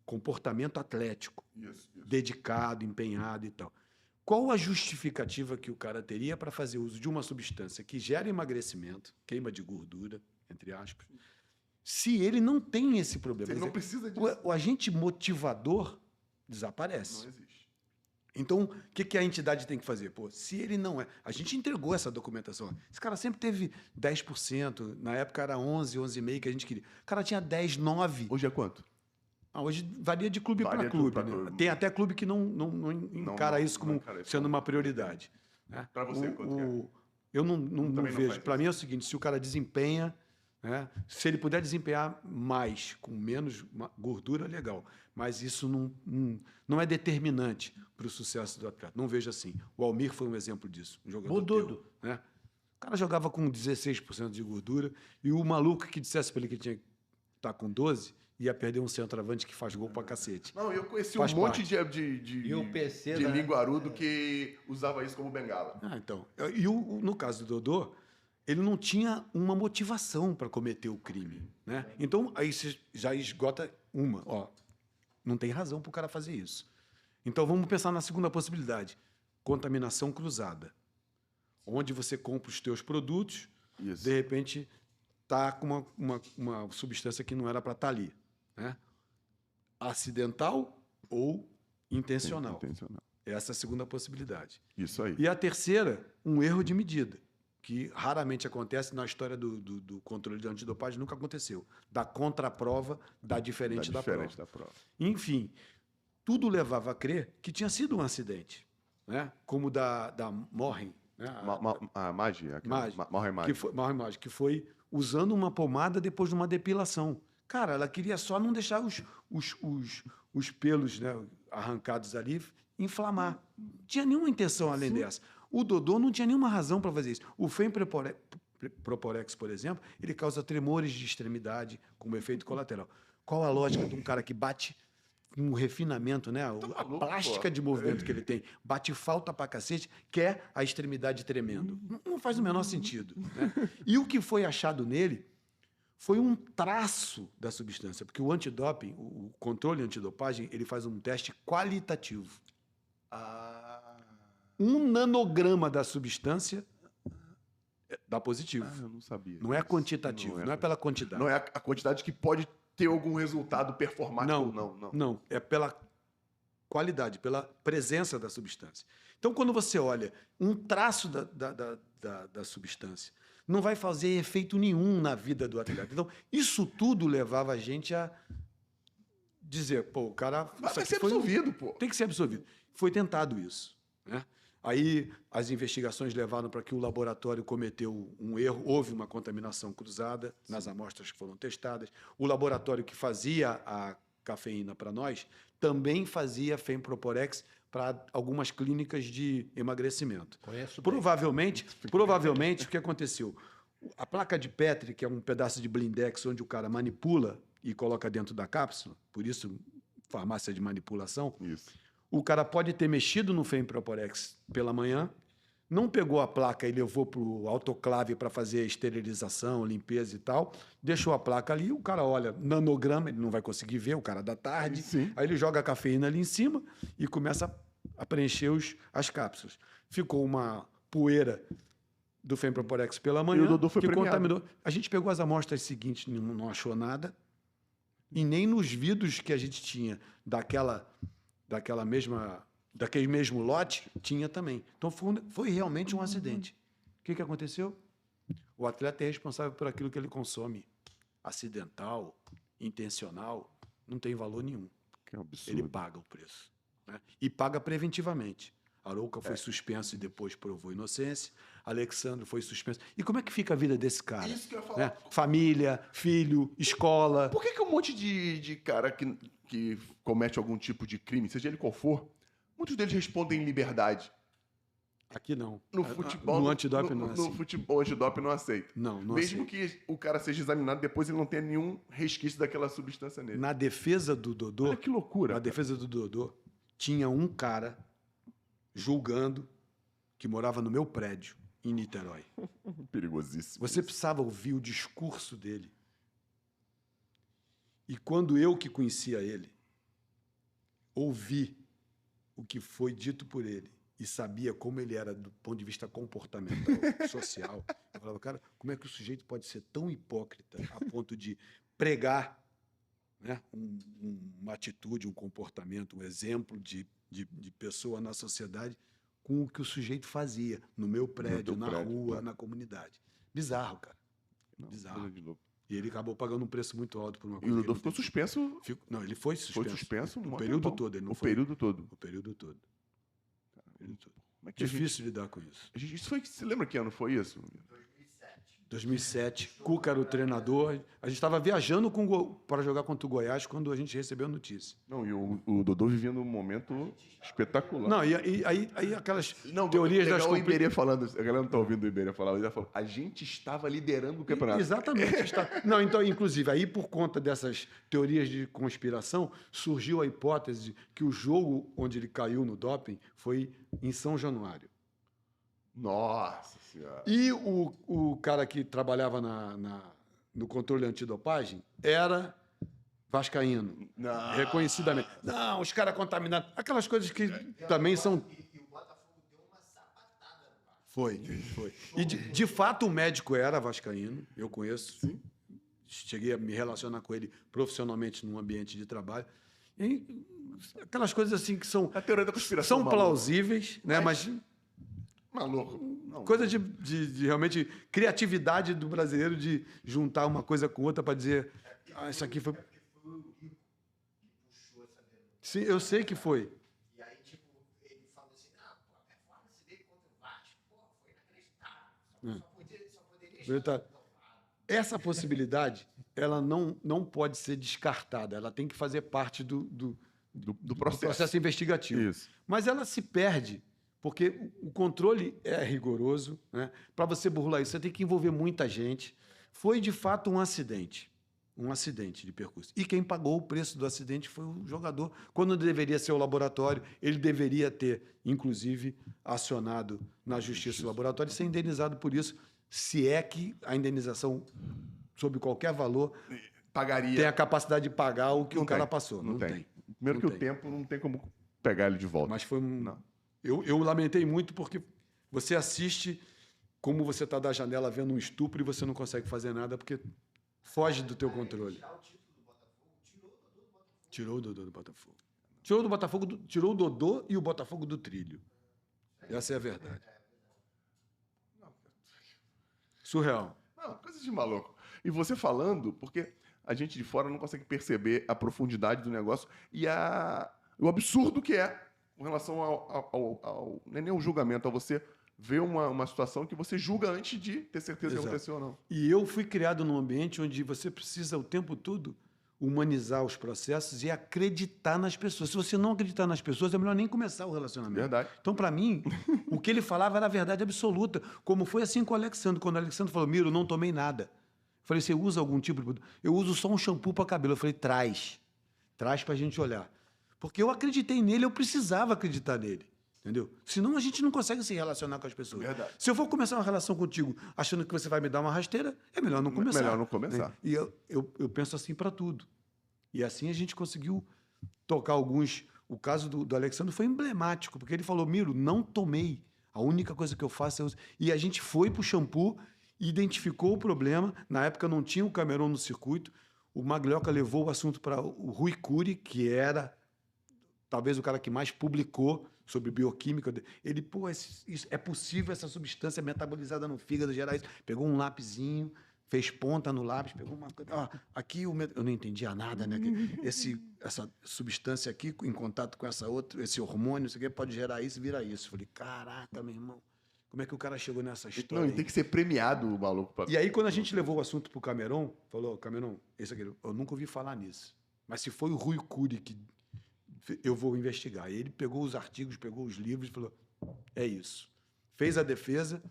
comportamento atlético, Isso. dedicado, empenhado e tal. Qual a justificativa que o cara teria para fazer uso de uma substância que gera emagrecimento, queima de gordura, entre aspas, se ele não tem esse problema? Ele não precisa disso. O agente motivador desaparece. Não existe. Então, o que a entidade tem que fazer? Pô, se ele não é... A gente entregou essa documentação. Esse cara sempre teve 10%. Na época era 11, 11,5% que a gente queria. O cara tinha 10, 9%. Hoje é quanto? Hoje varia de clube Varia para de clube. clube pra Né? clube. Tem até clube que não encara isso como encara isso sendo como- uma prioridade. Né? Pra você, quanto que é? Eu não Também não vejo. faz Para isso. mim é o seguinte, se o cara desempenha, né? Se ele puder desempenhar mais, com menos gordura, legal. Mas isso não é determinante para o sucesso do atleta. Não vejo assim. O Almir foi um exemplo disso. Um jogador Bududo. teu, né? O cara jogava com 16% de gordura e o maluco que dissesse para ele que tinha que estar com 12% ia perder um centroavante que faz gol pra cacete. Não, eu conheci Faz um monte parte. de E o PC, de né? linguarudo que usava isso como bengala. Então. E no caso do Dodô, ele não tinha uma motivação para cometer o crime. Né? Então, aí você já esgota uma. Ó, não tem razão para o cara fazer isso. Então, vamos pensar na segunda possibilidade. Contaminação cruzada. Onde você compra os teus produtos, Isso. de repente, está com uma substância que não era para estar ali. Né? Acidental ou intencional. Intencional. Essa é a segunda possibilidade. Isso aí. E a terceira, um erro de medida, que raramente acontece na história do controle de antidopagem, nunca aconteceu. Da contraprova, da diferente da prova. da prova. Enfim, tudo levava a crer que tinha sido um acidente, né? Como da Morren, né? A magia. Magi. Morre que foi usando uma pomada depois de uma depilação. Cara, ela queria só não deixar os pelos, né, arrancados ali inflamar. Não tinha nenhuma intenção além dessa. O Dodô não tinha nenhuma razão para fazer isso. O Femproporex, por exemplo, ele causa tremores de extremidade como efeito colateral. Qual a lógica de um cara que bate com um refinamento, né? A plástica de movimento que ele tem, bate falta pra cacete, quer a extremidade tremendo. Não faz o menor sentido. Né? E o que foi achado nele foi um traço da substância, porque o antidoping, o controle antidopagem, ele faz um teste qualitativo. Um nanograma da substância dá positivo. Eu não sabia. Não é quantitativo, não é pela quantidade. Não é a quantidade que pode ter algum resultado performático Não, ou não. não. É pela qualidade, pela presença da substância. Então, quando você olha um traço da substância, não vai fazer efeito nenhum na vida do atleta. Então, isso tudo levava a gente a dizer, pô, o cara... Mas isso vai aqui ser absorvido, pô. Tem que ser absorvido. Foi tentado isso, né? Aí as investigações levaram para que o laboratório cometeu um erro, houve uma contaminação cruzada nas amostras que foram testadas. O laboratório que fazia a cafeína para nós também fazia Femproporex para algumas clínicas de emagrecimento. Conheço bem. Provavelmente, o que aconteceu? A placa de Petri, que é um pedaço de blindex onde o cara manipula e coloca dentro da cápsula, por isso farmácia de manipulação, Isso. o cara pode ter mexido no Femproporex pela manhã, não pegou a placa e levou para o autoclave para fazer a esterilização, limpeza e tal, deixou a placa ali, o cara olha, nanograma, ele não vai conseguir ver, o cara da tarde, Sim. aí ele joga a cafeína ali em cima e começa a preencher as cápsulas. Ficou uma poeira do Femproporex pela manhã, E o Dodô foi que premiado. contaminou. A gente pegou as amostras seguintes, não achou nada, e nem nos vidros que a gente tinha daquele mesmo lote, tinha também. Então, foi realmente um acidente. O que aconteceu? O atleta é responsável por aquilo que ele consome. Acidental, intencional, não tem valor nenhum. Que absurdo. Ele paga o preço, né? E paga preventivamente. Arouca foi suspenso e depois provou inocência. Alexandre foi suspenso. E como é que fica a vida desse cara? Isso que eu ia falar. Né? Família, filho, escola. Por que um monte de cara que comete algum tipo de crime, seja ele qual for, muitos deles respondem em liberdade? Aqui não. No futebol, No antidoping não é assim. No futebol, o antidoping não aceita. Não Mesmo aceita. que o cara seja examinado, depois ele não tenha nenhum resquício daquela substância nele. Na defesa do Dodô, Olha que loucura. na defesa do Dodô, tinha um cara julgando que morava no meu prédio, em Niterói. Perigosíssimo. Você precisava ouvir o discurso dele. E quando eu, que conhecia ele, ouvi o que foi dito por ele e sabia como ele era do ponto de vista comportamental, social, eu falava, cara, como é que o sujeito pode ser tão hipócrita a ponto de pregar, né, uma atitude, um comportamento, um exemplo de pessoa na sociedade com o que o sujeito fazia no meu prédio, na rua, na comunidade. Bizarro, cara. Não, Bizarro. coisa de louco. E ele acabou pagando um preço muito alto por uma E coisa. o que Dodô ele ficou não tem- suspenso. Não, ele foi suspenso. Foi suspenso um o mó período tempão. todo. Ele não O foi. período todo. O período todo. O período todo. Como é que Difícil lidar com isso. Isso foi. Você lembra que ano foi isso? 2007, Cuca era o treinador. A gente estava viajando para jogar contra o Goiás quando a gente recebeu a notícia. Não, e o Dodô vivendo um momento espetacular. Não, e aí aquelas Não, teorias das o Iberê falando, a galera não tá ouvindo o Iberê falar, ele falou, a gente estava liderando o campeonato. Exatamente. Não, então, inclusive, aí por conta dessas teorias de conspiração, surgiu a hipótese que o jogo onde ele caiu no doping foi em São Januário. Nossa Senhora. E o cara que trabalhava no controle antidopagem era vascaíno, Não. reconhecidamente. Não, os caras contaminados. Aquelas coisas que também são... E o Botafogo deu uma sapatada no Vasco. Foi. E, de fato, o médico era vascaíno, eu conheço. Sim. Cheguei a me relacionar com ele profissionalmente num ambiente de trabalho. E aquelas coisas assim que são, A teoria da conspiração. são plausíveis, né? Mas Maluco. Não, coisa de realmente criatividade do brasileiro de juntar uma coisa com outra para dizer, isso aqui foi... Foi o Rico que puxou essa denúncia. Sim, eu sei que foi. E aí, tipo, ele falou assim, pô, a performance dele contra o Vasco, pô, foi inacreditável. Só poderia Verdade. Essa possibilidade, ela não pode ser descartada. Ela tem que fazer parte do processo investigativo. Isso. Mas ela se perde, porque o controle é rigoroso, né? Para você burlar isso, você tem que envolver muita gente. Foi, de fato, um acidente de percurso. E quem pagou o preço do acidente foi o jogador. Quando deveria ser o laboratório, ele deveria ter, inclusive, acionado na justiça o laboratório e ser indenizado por isso, se é que a indenização, sob qualquer valor, Pagaria. tem a capacidade de pagar o que Não o cara tem. passou. Não tem. Tem. Primeiro Não que tem. o tempo não tem como pegar ele de volta. Mas foi um... Não. Eu lamentei muito porque você assiste como você está da janela vendo um estupro e você não consegue fazer nada porque foge do teu controle. Tirar o título do Botafogo Tirou o Dodô do Botafogo. Tirou o Dodô e o Botafogo do trilho. Essa é a verdade. Surreal. Não, coisa de maluco. E você falando, porque a gente de fora não consegue perceber a profundidade do negócio e o absurdo que é com relação não é nem um julgamento, a você ver uma situação que você julga antes de ter certeza que Exato. aconteceu ou não. E eu fui criado num ambiente onde você precisa o tempo todo humanizar os processos e acreditar nas pessoas. Se você não acreditar nas pessoas, é melhor nem começar o relacionamento. Verdade. Então, para mim, o que ele falava era a verdade absoluta. Como foi assim com o Alexandre. Quando o Alexandre falou, Miro, não tomei nada. Eu falei, você usa algum tipo de produto? Eu uso só um shampoo para cabelo. Eu falei, traz para a gente olhar. Porque eu acreditei nele, eu precisava acreditar nele. Entendeu? Senão a gente não consegue se relacionar com as pessoas. Verdade. Se eu for começar uma relação contigo achando que você vai me dar uma rasteira, é melhor não começar. Melhor não começar. Né? E eu penso assim para tudo. E assim a gente conseguiu tocar alguns. O caso do Alexandre foi emblemático, porque ele falou, Miro, não tomei. A única coisa que eu faço é... E a gente foi para o shampoo, identificou o problema. Na época não tinha o Cameron no circuito. O Maglioca levou o assunto para o Rui Cury, que era talvez o cara que mais publicou sobre bioquímica. Ele, pô, é possível essa substância metabolizada no fígado gerar isso. Pegou um lapisinho, fez ponta no lápis, pegou uma coisa. Ah, aqui eu não entendia nada, né? Essa substância aqui, em contato com essa outra, esse hormônio, isso aqui pode gerar isso e virar isso. Eu falei, caraca, meu irmão, como é que o cara chegou nessa história? Não, e tem que ser premiado o maluco. E aí, quando a gente levou o assunto pro Cameron, falou, Cameron, esse aqui, eu nunca ouvi falar nisso. Mas se foi o Rui Cury que eu vou investigar. E ele pegou os artigos, pegou os livros e falou, é isso. Fez a defesa.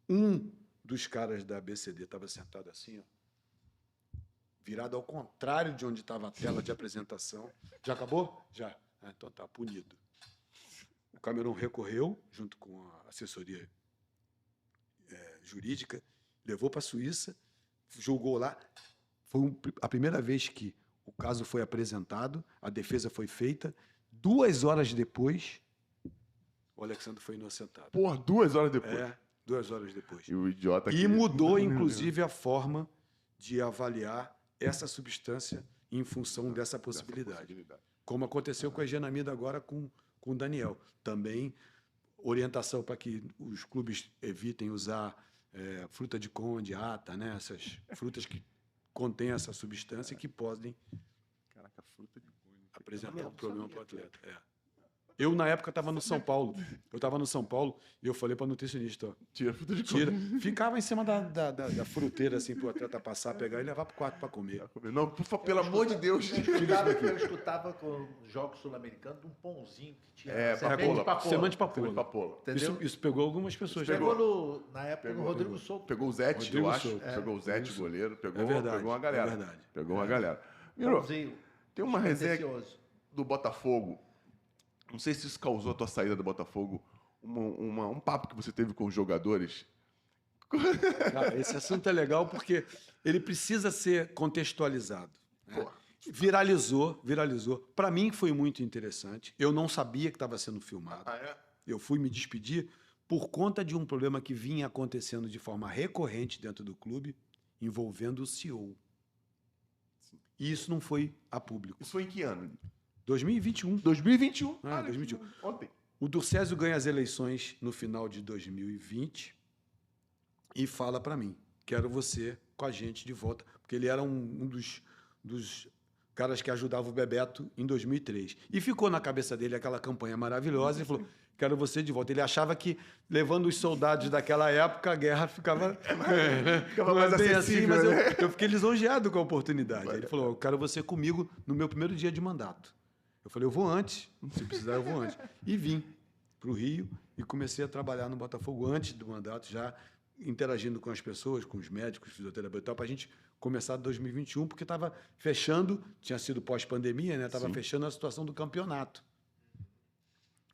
Um dos caras da ABCD estava sentado assim, ó, virado ao contrário de onde estava a tela de apresentação. Já acabou? Já. Ah, então tá, punido. O Cameron recorreu, junto com a assessoria jurídica, levou para a Suíça, julgou lá. Foi a primeira vez que o caso foi apresentado, a defesa foi feita. 2 horas depois, o Alexandre foi inocentado. Porra, 2 horas depois. 2 horas depois. E o idiota E mudou, inclusive, a forma de avaliar essa substância em função dessa possibilidade. Como aconteceu com a higienamida agora com o Daniel. Também orientação para que os clubes evitem usar fruta de conde, ata, né? Essas frutas que contêm essa substância e que podem apresentar um problema para o atleta. Eu, na época, estava no São Paulo. E eu falei para o nutricionista, ó, Tira a fruta de tira. Ficava em cima da fruteira, assim, para o atleta passar, pegar e levar para o quarto para comer. Não, pelo amor de Deus. Eu escutava com os Jogos Sul-Americanos um pãozinho que tinha Semente de papoula. papoula. Entendeu? Isso pegou algumas pessoas. Pegou na época no Rodrigo Souto. Pegou o Zete, Rodrigo eu acho. Souto. Pegou o Zete, goleiro. Pegou, É verdade, pegou uma galera. é verdade. Pegou uma galera. Miro, Pãozinho. tem uma resenha Delicioso. do Botafogo. Não sei se isso causou a tua saída do Botafogo. Um papo que você teve com os jogadores. Cara, esse assunto é legal porque ele precisa ser contextualizado. Né? Viralizou. Para mim foi muito interessante. Eu não sabia que estava sendo filmado. Eu fui me despedir por conta de um problema que vinha acontecendo de forma recorrente dentro do clube, envolvendo o CEO. E isso não foi a público. Isso foi em que ano? 2021. 2021. Ah, 2021. Ontem. O Durcésio ganha as eleições no final de 2020 e fala para mim, quero você com a gente de volta, porque ele era um dos caras que ajudava o Bebeto em 2003. E ficou na cabeça dele aquela campanha maravilhosa e falou, quero você de volta. Ele achava que, levando os soldados daquela época, a guerra ficava mais bem acessível, assim, mas né? eu fiquei lisonjeado com a oportunidade. Ele falou, eu quero você comigo no meu primeiro dia de mandato. Eu falei, eu vou antes, se precisar eu vou antes. E vim para o Rio e comecei a trabalhar no Botafogo antes do mandato, já interagindo com as pessoas, com os médicos, fisioterapeutas e tal, para a gente começar 2021, porque estava fechando, tinha sido pós-pandemia, né? Estava fechando a situação do campeonato.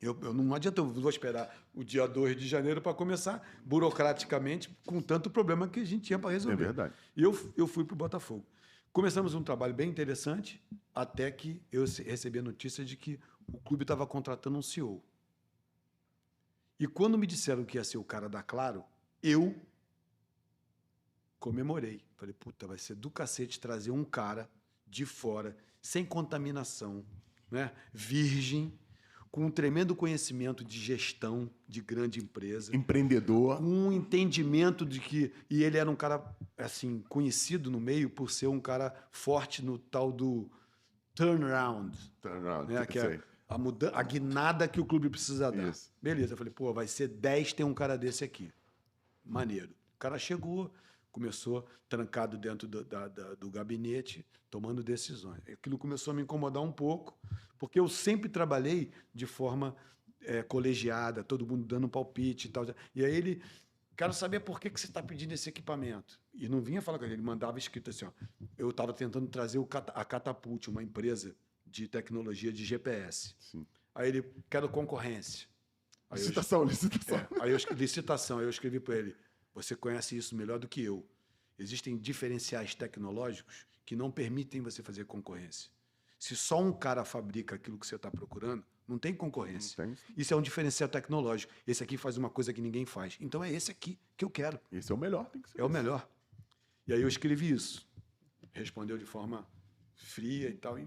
Eu não adianta, eu vou esperar o dia 2 de janeiro para começar, burocraticamente, com tanto problema que a gente tinha para resolver. É verdade. E eu fui para o Botafogo. Começamos um trabalho bem interessante, até que eu recebi a notícia de que o clube estava contratando um CEO. E quando me disseram que ia ser o cara da Claro, eu comemorei. Falei, puta, vai ser do cacete trazer um cara de fora, sem contaminação, né? Virgem, com um tremendo conhecimento de gestão de grande empresa, Empreendedor. com um entendimento de que... E ele era um cara, assim, conhecido no meio por ser um cara forte no tal do turnaround, né? Que é a guinada que o clube precisa dar. Isso. Beleza, eu falei, pô, vai ser 10 ter um cara desse aqui. Maneiro. O cara chegou, começou trancado dentro do gabinete, tomando decisões. Aquilo começou a me incomodar um pouco, porque eu sempre trabalhei de forma colegiada, todo mundo dando um palpite e tal. E aí ele, quero saber por que você está pedindo esse equipamento. E não vinha falar com ele mandava escrito assim, ó, eu estava tentando trazer a Catapult, uma empresa de tecnologia de GPS. Sim. Aí ele, quero concorrência. Aí Licitação. Licitação. Aí eu escrevi para ele, você conhece isso melhor do que eu. Existem diferenciais tecnológicos que não permitem você fazer concorrência. Se só um cara fabrica aquilo que você está procurando, não tem concorrência. Não tem. Isso é um diferencial tecnológico. Esse aqui faz uma coisa que ninguém faz. Então é esse aqui que eu quero. Esse é o melhor, tem que ser. É o melhor. E aí eu escrevi isso. Respondeu de forma fria e tal.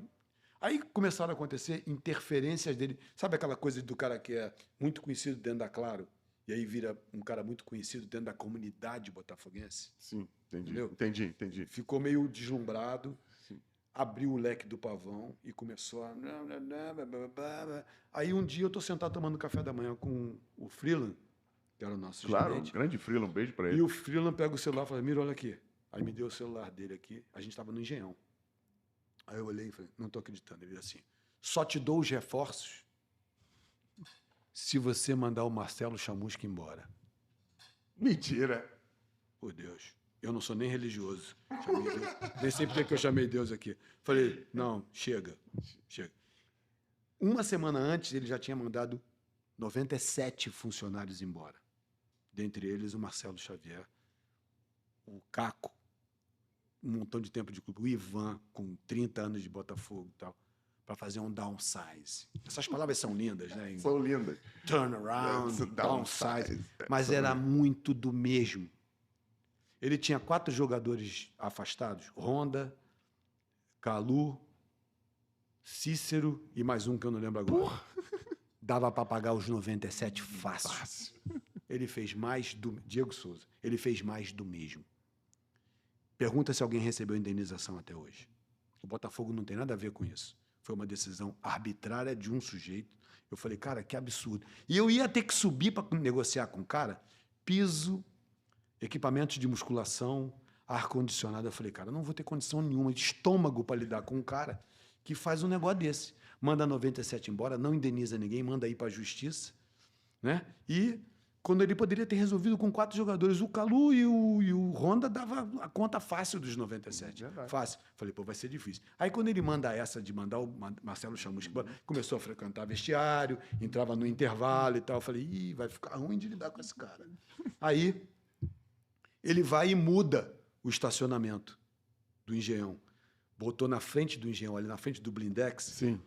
Aí começaram a acontecer interferências dele. Sabe aquela coisa do cara que é muito conhecido dentro da Claro? E aí vira um cara muito conhecido dentro da comunidade botafoguense? Sim, entendi. Entendeu? Entendi. Ficou meio deslumbrado, Sim. abriu o leque do pavão e começou a... Aí um dia eu estou sentado tomando café da manhã com o Freeland, que era o nosso Claro, gerente. grande Freeland, um beijo pra ele. E o Freeland pega o celular e fala, Miro, olha aqui. Aí me deu o celular dele aqui, a gente estava no Engenhão. Aí eu olhei e falei, não estou acreditando. Ele assim, só te dou os reforços se você mandar o Marcelo Chamusca embora. Mentira. Por Deus, eu não sou nem religioso. Nem sei porque que eu chamei Deus aqui. Falei, não, chega. Uma semana antes, ele já tinha mandado 97 funcionários embora. Dentre eles, o Marcelo Xavier, o Caco, um montão de tempo de clube, o Ivan, com 30 anos de Botafogo e tal, para fazer um downsize. Essas palavras são lindas, né? São lindas. Turnaround, downsize. Mas era muito do mesmo. Ele tinha 4 jogadores afastados, Honda, Calu, Cícero e mais um que eu não lembro agora. Porra. Dava para pagar os 97 fácil. Ele fez mais do... Diego Souza. Ele fez mais do mesmo. Pergunta se alguém recebeu indenização até hoje. O Botafogo não tem nada a ver com isso. Foi uma decisão arbitrária de um sujeito. Eu falei, cara, que absurdo. E eu ia ter que subir para negociar com o cara piso, equipamentos de musculação, ar-condicionado. Eu falei, cara, eu não vou ter condição nenhuma de estômago para lidar com um cara que faz um negócio desse. Manda 97 embora, não indeniza ninguém, manda ir para a justiça, né? E quando ele poderia ter resolvido com 4 jogadores, o Calu e o Honda dava a conta fácil dos 97. Verdade. Fácil. Falei, pô, vai ser difícil. Aí quando ele manda essa de mandar o Marcelo Chamusca embora, começou a frequentar vestiário, entrava no intervalo e tal. Eu falei, ih, vai ficar ruim de lidar com esse cara. Aí ele vai e muda o estacionamento do Engenhão. Botou na frente do Engenhão, ali na frente do Blindex. Sim.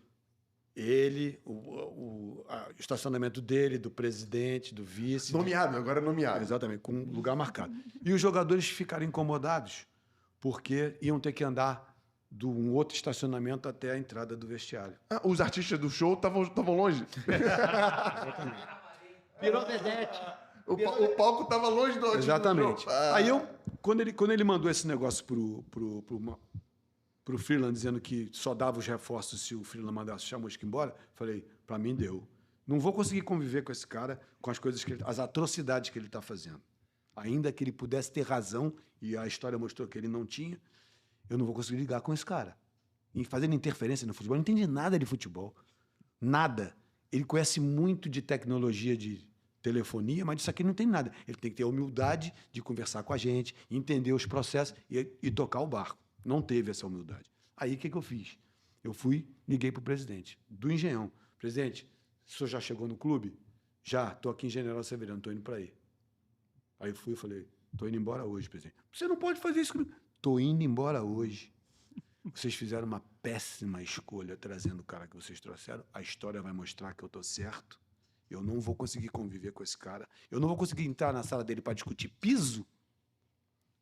Ele, o estacionamento dele, do presidente, do vice. Nomeado, agora é nomeado. Exatamente, com um lugar marcado. E os jogadores ficaram incomodados porque iam ter que andar de um outro estacionamento até a entrada do vestiário. Ah, os artistas do show estavam longe. Virou Dedete. O palco estava longe do artista. Exatamente. Do show. Ah. Aí quando ele mandou esse negócio pro Freeland, dizendo que só dava os reforços se o Freeland mandasse o Chamusca embora, falei, para mim deu. Não vou conseguir conviver com esse cara, com as coisas as atrocidades que ele está fazendo. Ainda que ele pudesse ter razão, e a história mostrou que ele não tinha, eu não vou conseguir ligar com esse cara. E fazendo interferência no futebol, eu não entendi nada de futebol. Nada. Ele conhece muito de tecnologia de telefonia, mas disso aqui não tem nada. Ele tem que ter a humildade de conversar com a gente, entender os processos e tocar o barco. Não teve essa humildade. Aí, o que eu fiz? Eu liguei para o presidente do Engenhão. Presidente, o senhor já chegou no clube? Já, estou aqui em General Severiano, estou indo para aí. Aí eu falei, estou indo embora hoje, presidente. Você não pode fazer isso comigo. Estou indo embora hoje. Vocês fizeram uma péssima escolha trazendo o cara que vocês trouxeram. A história vai mostrar que eu estou certo. Eu não vou conseguir conviver com esse cara. Eu não vou conseguir entrar na sala dele para discutir piso.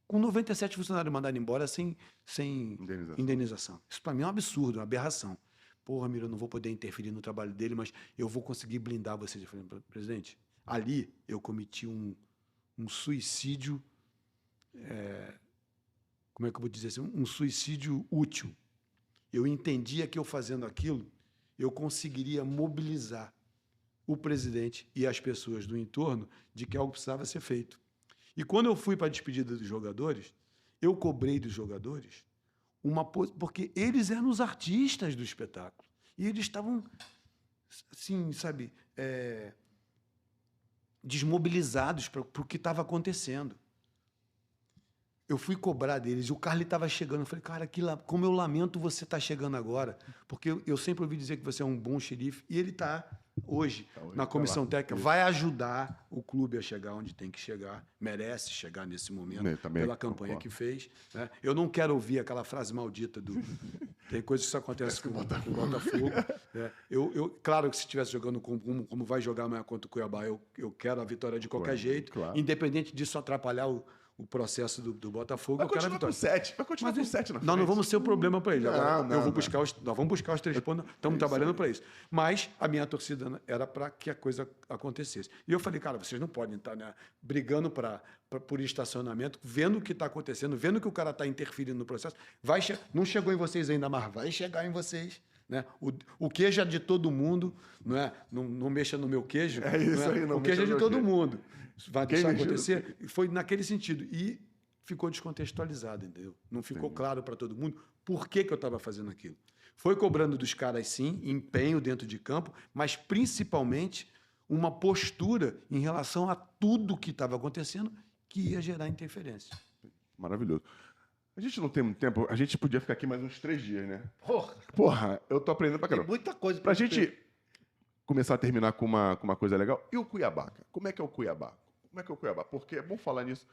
com 97 funcionários mandados embora sem indenização. Isso para mim é um absurdo, uma aberração. Porra, Miro, eu não vou poder interferir no trabalho dele, mas eu vou conseguir blindar vocês. Eu falei, presidente, ali eu cometi um suicídio, como é que eu vou dizer assim? Um suicídio útil. Eu entendia que eu fazendo aquilo, eu conseguiria mobilizar o presidente e as pessoas do entorno de que algo precisava ser feito. E quando eu fui para a despedida dos jogadores, eu cobrei dos jogadores porque eles eram os artistas do espetáculo. E eles estavam, assim, sabe, desmobilizados para o que estava acontecendo. Eu fui cobrar deles e o Carly estava chegando. Eu falei, cara, como eu lamento você estar chegando agora, porque eu sempre ouvi dizer que você é um bom xerife, e ele está hoje na comissão técnica, vai ajudar o clube a chegar onde tem que chegar, merece chegar nesse momento, pela campanha que fez. Né? Eu não quero ouvir aquela frase maldita do... Tem coisas que isso acontece com o Botafogo. Né? Claro que se estivesse jogando como vai jogar amanhã contra o Cuiabá, eu quero a vitória de qualquer jeito, independente disso atrapalhar o processo do Botafogo. Vai continuar com 7. Vai continuar com 7 na frente. Nós não vamos ser o problema para ele. Nós vamos buscar os 3 pontos, estamos trabalhando para isso. Mas a minha torcida era para que a coisa acontecesse. E eu falei, cara, vocês não podem estar, né, brigando por estacionamento, vendo o que está acontecendo, vendo que o cara está interferindo no processo. Não chegou em vocês ainda, mas vai chegar em vocês. Né? O queijo é de todo mundo, não é? Não mexa no meu queijo. É isso não é? aí, não o queijo é de todo mundo. Vai deixar mexeu? acontecer? Foi naquele sentido. E ficou descontextualizado, entendeu? Não ficou claro para todo mundo por que eu estava fazendo aquilo. Foi cobrando dos caras, sim, empenho dentro de campo, mas principalmente uma postura em relação a tudo que estava acontecendo que ia gerar interferência. Maravilhoso. A gente não tem muito tempo, a gente podia ficar aqui mais uns 3 dias, né? Porra, Porra, eu tô aprendendo pra tem caramba. muita coisa Pra gente começar a terminar com uma coisa legal. E o Cuiabá, cara? Como é que é o Cuiabá? Porque é bom falar nisso.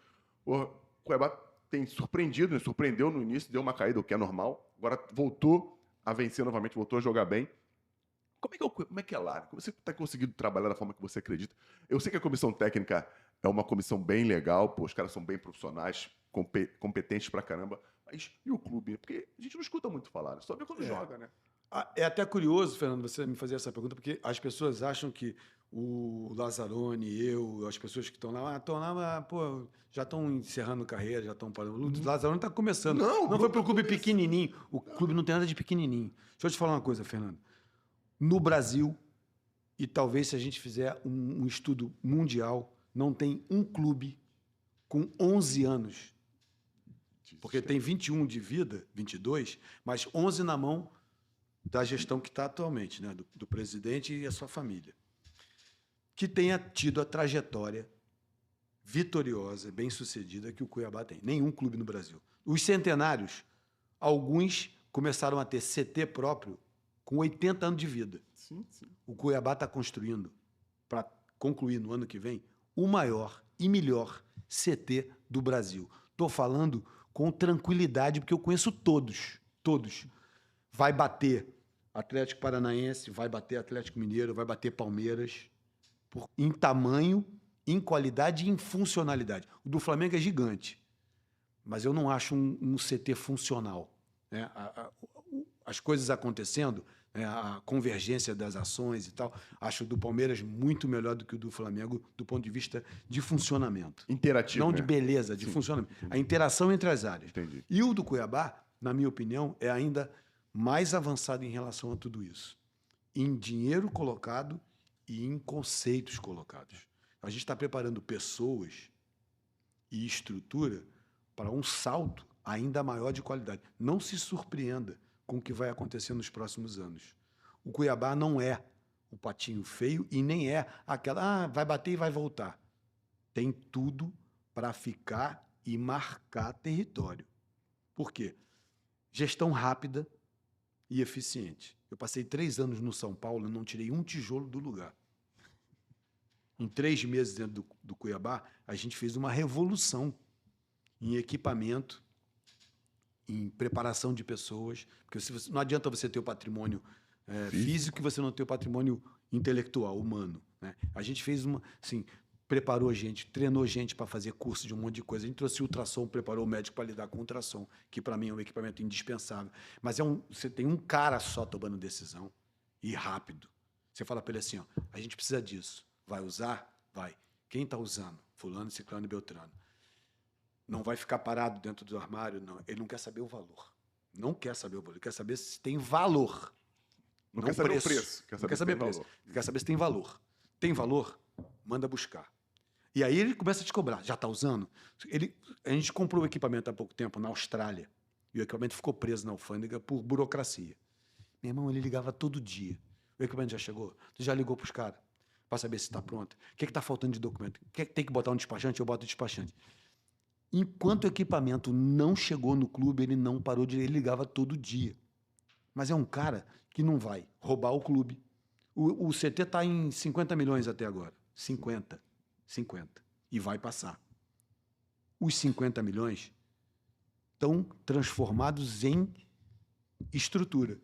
O Cuiabá tem surpreendido, né? Surpreendeu no início, deu uma caída, o que é normal. Agora voltou a vencer novamente, voltou a jogar bem. Como é que é lá? Como você está conseguindo trabalhar da forma que você acredita? Eu sei que a comissão técnica é uma comissão bem legal, pô, os caras são bem profissionais, competentes pra caramba. Mas e o clube? Porque a gente não escuta muito falar, só vê quando joga, né? É até curioso, Fernando, você me fazer essa pergunta, porque as pessoas acham que o Lazzaroni, as pessoas que estão lá, pô, já estão encerrando carreira, já estão parando. O Lazzaroni está começando. Não foi para o clube pequenininho. O clube não tem nada de pequenininho. Deixa eu te falar uma coisa, Fernando. No Brasil, e talvez se a gente fizer um estudo mundial, não tem um clube com 11 anos. Porque tem 21 de vida, 22, mas 11 na mão da gestão que está atualmente, né? do presidente e a sua família, que tenha tido a trajetória vitoriosa, bem-sucedida que o Cuiabá tem. Nenhum clube no Brasil. Os centenários, alguns começaram a ter CT próprio com 80 anos de vida. Sim. O Cuiabá está construindo, para concluir no ano que vem, o maior e melhor CT do Brasil. Estou falando com tranquilidade, porque eu conheço todos. Vai bater Atlético Paranaense, vai bater Atlético Mineiro, vai bater Palmeiras, em tamanho, em qualidade e em funcionalidade. O do Flamengo é gigante, mas eu não acho um CT funcional. Né? As coisas acontecendo, né? A convergência das ações e tal, acho o do Palmeiras muito melhor do que o do Flamengo do ponto de vista de funcionamento. Interativo, não né? de beleza, de funcionamento. A interação entre as áreas. Entendi. E o do Cuiabá, na minha opinião, é ainda mais avançado em relação a tudo isso. Em dinheiro colocado e em conceitos colocados. A gente está preparando pessoas e estrutura para um salto ainda maior de qualidade. Não se surpreenda com o que vai acontecer nos próximos anos. O Cuiabá não é o patinho feio e nem é aquela, vai bater e vai voltar. Tem tudo para ficar e marcar território. Por quê? Gestão rápida e eficiente. Eu passei 3 anos no São Paulo e não tirei um tijolo do lugar. Em 3 meses dentro do Cuiabá, a gente fez uma revolução em equipamento, em preparação de pessoas, porque não adianta você ter o patrimônio físico e você não ter o patrimônio intelectual, humano. Né? A gente fez preparou gente, treinou gente para fazer curso de um monte de coisa. A gente trouxe ultrassom, preparou o médico para lidar com ultrassom, que para mim é um equipamento indispensável. Mas você tem um cara só tomando decisão e rápido. Você fala para ele assim, ó, a gente precisa disso. Vai usar? Vai. Quem está usando? Fulano, Ciclano e Beltrano. Não vai ficar parado dentro do armário, não. Ele não quer saber o valor. Não quer saber o valor. Ele quer saber se tem valor. Não quer saber o preço. Não quer saber preço. Quer saber se tem valor. Tem valor? Manda buscar. E aí ele começa a te cobrar. Já está usando? A gente comprou o equipamento há pouco tempo na Austrália. E o equipamento ficou preso na alfândega por burocracia. Meu irmão, ele ligava todo dia. O equipamento já chegou? Tu já ligou para os caras? Para saber se está pronto? O que está faltando de documento? Tem que botar um despachante? Eu boto o despachante. Enquanto o equipamento não chegou no clube, ele não parou de... Ele ligava todo dia. Mas é um cara que não vai roubar o clube. O CT está em 50 milhões até agora. 50. E vai passar. Os 50 milhões estão transformados em estrutura.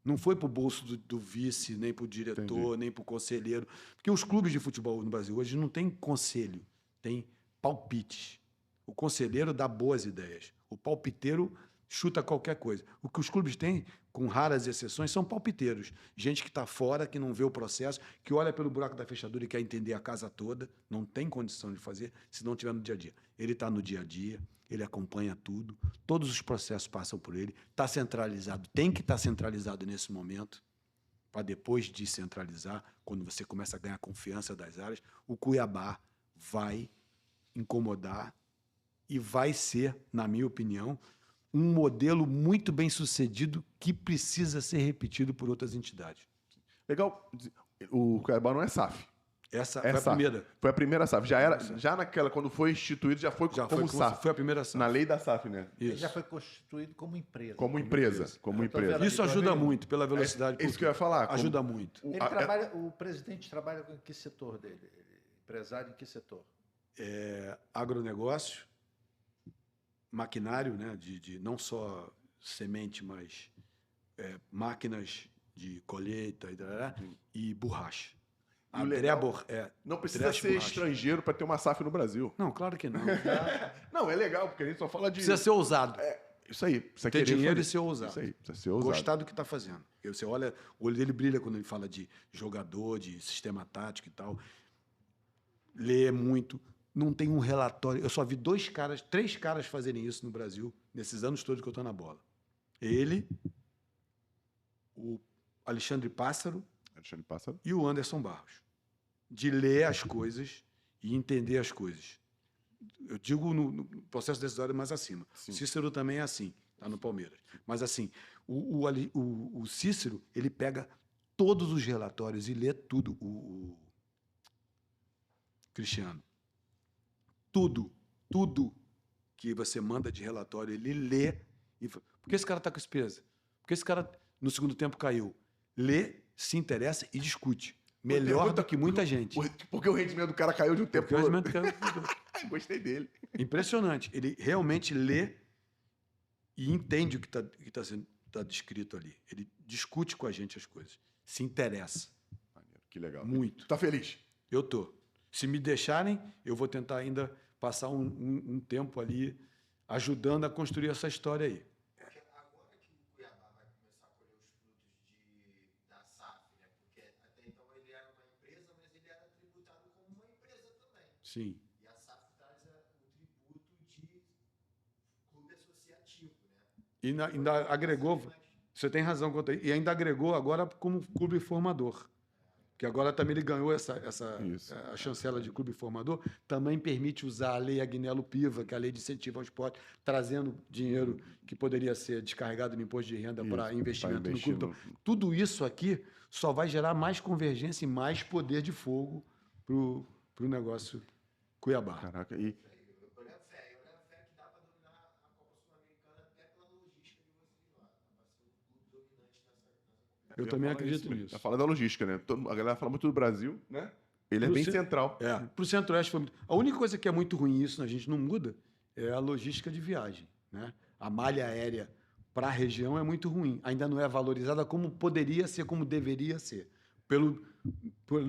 Não foi para o bolso do vice, nem para o diretor, Entendi. nem para o conselheiro. Porque os clubes de futebol no Brasil hoje não tem conselho, tem palpites. O conselheiro dá boas ideias. O palpiteiro chuta qualquer coisa. O que os clubes têm, com raras exceções, são palpiteiros. Gente que está fora, que não vê o processo, que olha pelo buraco da fechadura e quer entender a casa toda, não tem condição de fazer se não estiver no dia a dia. Ele está no dia a dia, ele acompanha tudo, todos os processos passam por ele, está centralizado, tem que estar centralizado nesse momento, para depois descentralizar, quando você começa a ganhar confiança das áreas, o Cuiabá vai incomodar e vai ser, na minha opinião, um modelo muito bem sucedido que precisa ser repetido por outras entidades. Legal. O Cuiabá não é SAF. Essa É foi a SAF. primeira. Foi a primeira SAF. Já naquela, quando foi instituído, já foi como SAF. Foi a primeira SAF. Na lei da SAF, né? Ele Isso. já foi constituído como empresa. Como empresa. Como Eu tô empresa. vendo Isso aqui, ajuda tô vendo. muito pela velocidade. É isso que eu ia falar. como- Ajuda muito. o- Ele a- trabalha, o presidente trabalha em que setor dele? Empresário em que setor? Agronegócio, maquinário, né, de não só semente, mas máquinas de colheita e borracha. E o legal- É, Não precisa Trash ser borracha. estrangeiro para ter uma SAF no Brasil. não, claro que não. Não, é legal, porque a gente só fala de. Precisa ser ousado. Isso aí. Precisa Ter querer dinheiro fazer. e ser ousado. Isso aí. Precisa ser ousado. Gostar do que está fazendo. Porque você olha, o olho dele brilha quando ele fala de jogador, de sistema tático e tal. Lê muito. Não tem um relatório. Eu só vi 3 caras fazerem isso no Brasil, nesses anos todos que eu estou na bola. Ele, o Alexandre Pássaro Alexandre Pássaro. e o Anderson Barros. De ler as coisas e entender as coisas. Eu digo no processo decisório mais acima. Sim. Cícero também é assim, está no Palmeiras. Mas assim, o Cícero, ele pega todos os relatórios e lê tudo. O Cristiano. Tudo que você manda de relatório, ele lê. Por que esse cara está com esse peso? Porque esse cara, no segundo tempo, caiu. Lê, se interessa e discute. Melhor do que muita gente. Porque o rendimento do cara caiu de um tempo Porque o pro rendimento outro. caiu. Gostei dele. Impressionante. Ele realmente lê e entende o que está descrito ali. Ele discute com a gente as coisas. Se interessa. Maneiro, que legal. Muito. Tá feliz? Eu tô. Se me deixarem, eu vou tentar ainda passar um tempo ali ajudando a construir essa história aí. Agora que o Cuiabá vai começar a colher os frutos da SAF, né? Porque até então ele era uma empresa, mas ele era tributado como uma empresa também. Sim. E a SAF traz o tributo de clube associativo, né? E ainda agregou, você tem razão quanto a isso, e ainda agregou agora como clube formador. Que agora também ele ganhou Isso. a chancela de clube formador, também permite usar a lei Agnello Piva, que é a lei de incentivo ao esporte, trazendo dinheiro que poderia ser descarregado no imposto de renda para Isso, investimento pra no clube. investir Então, tudo isso aqui só vai gerar mais convergência e mais poder de fogo para o negócio Cuiabá. Caraca, e Eu levo fé que dá para dominar a Copa Sul-Americana até pela logística de vocês lá. Dá para ser um clube dominante nessa. Eu ia também falar acredito isso mesmo. nisso. Tá falando da logística, né? A galera fala muito do Brasil, né? Ele é Pro bem ce- central. Para o Centro-Oeste foi muito. A única coisa que é muito ruim isso, a gente não muda, é a logística de viagem. Né? A malha aérea para a região é muito ruim. Ainda não é valorizada como poderia ser, como deveria ser. pelo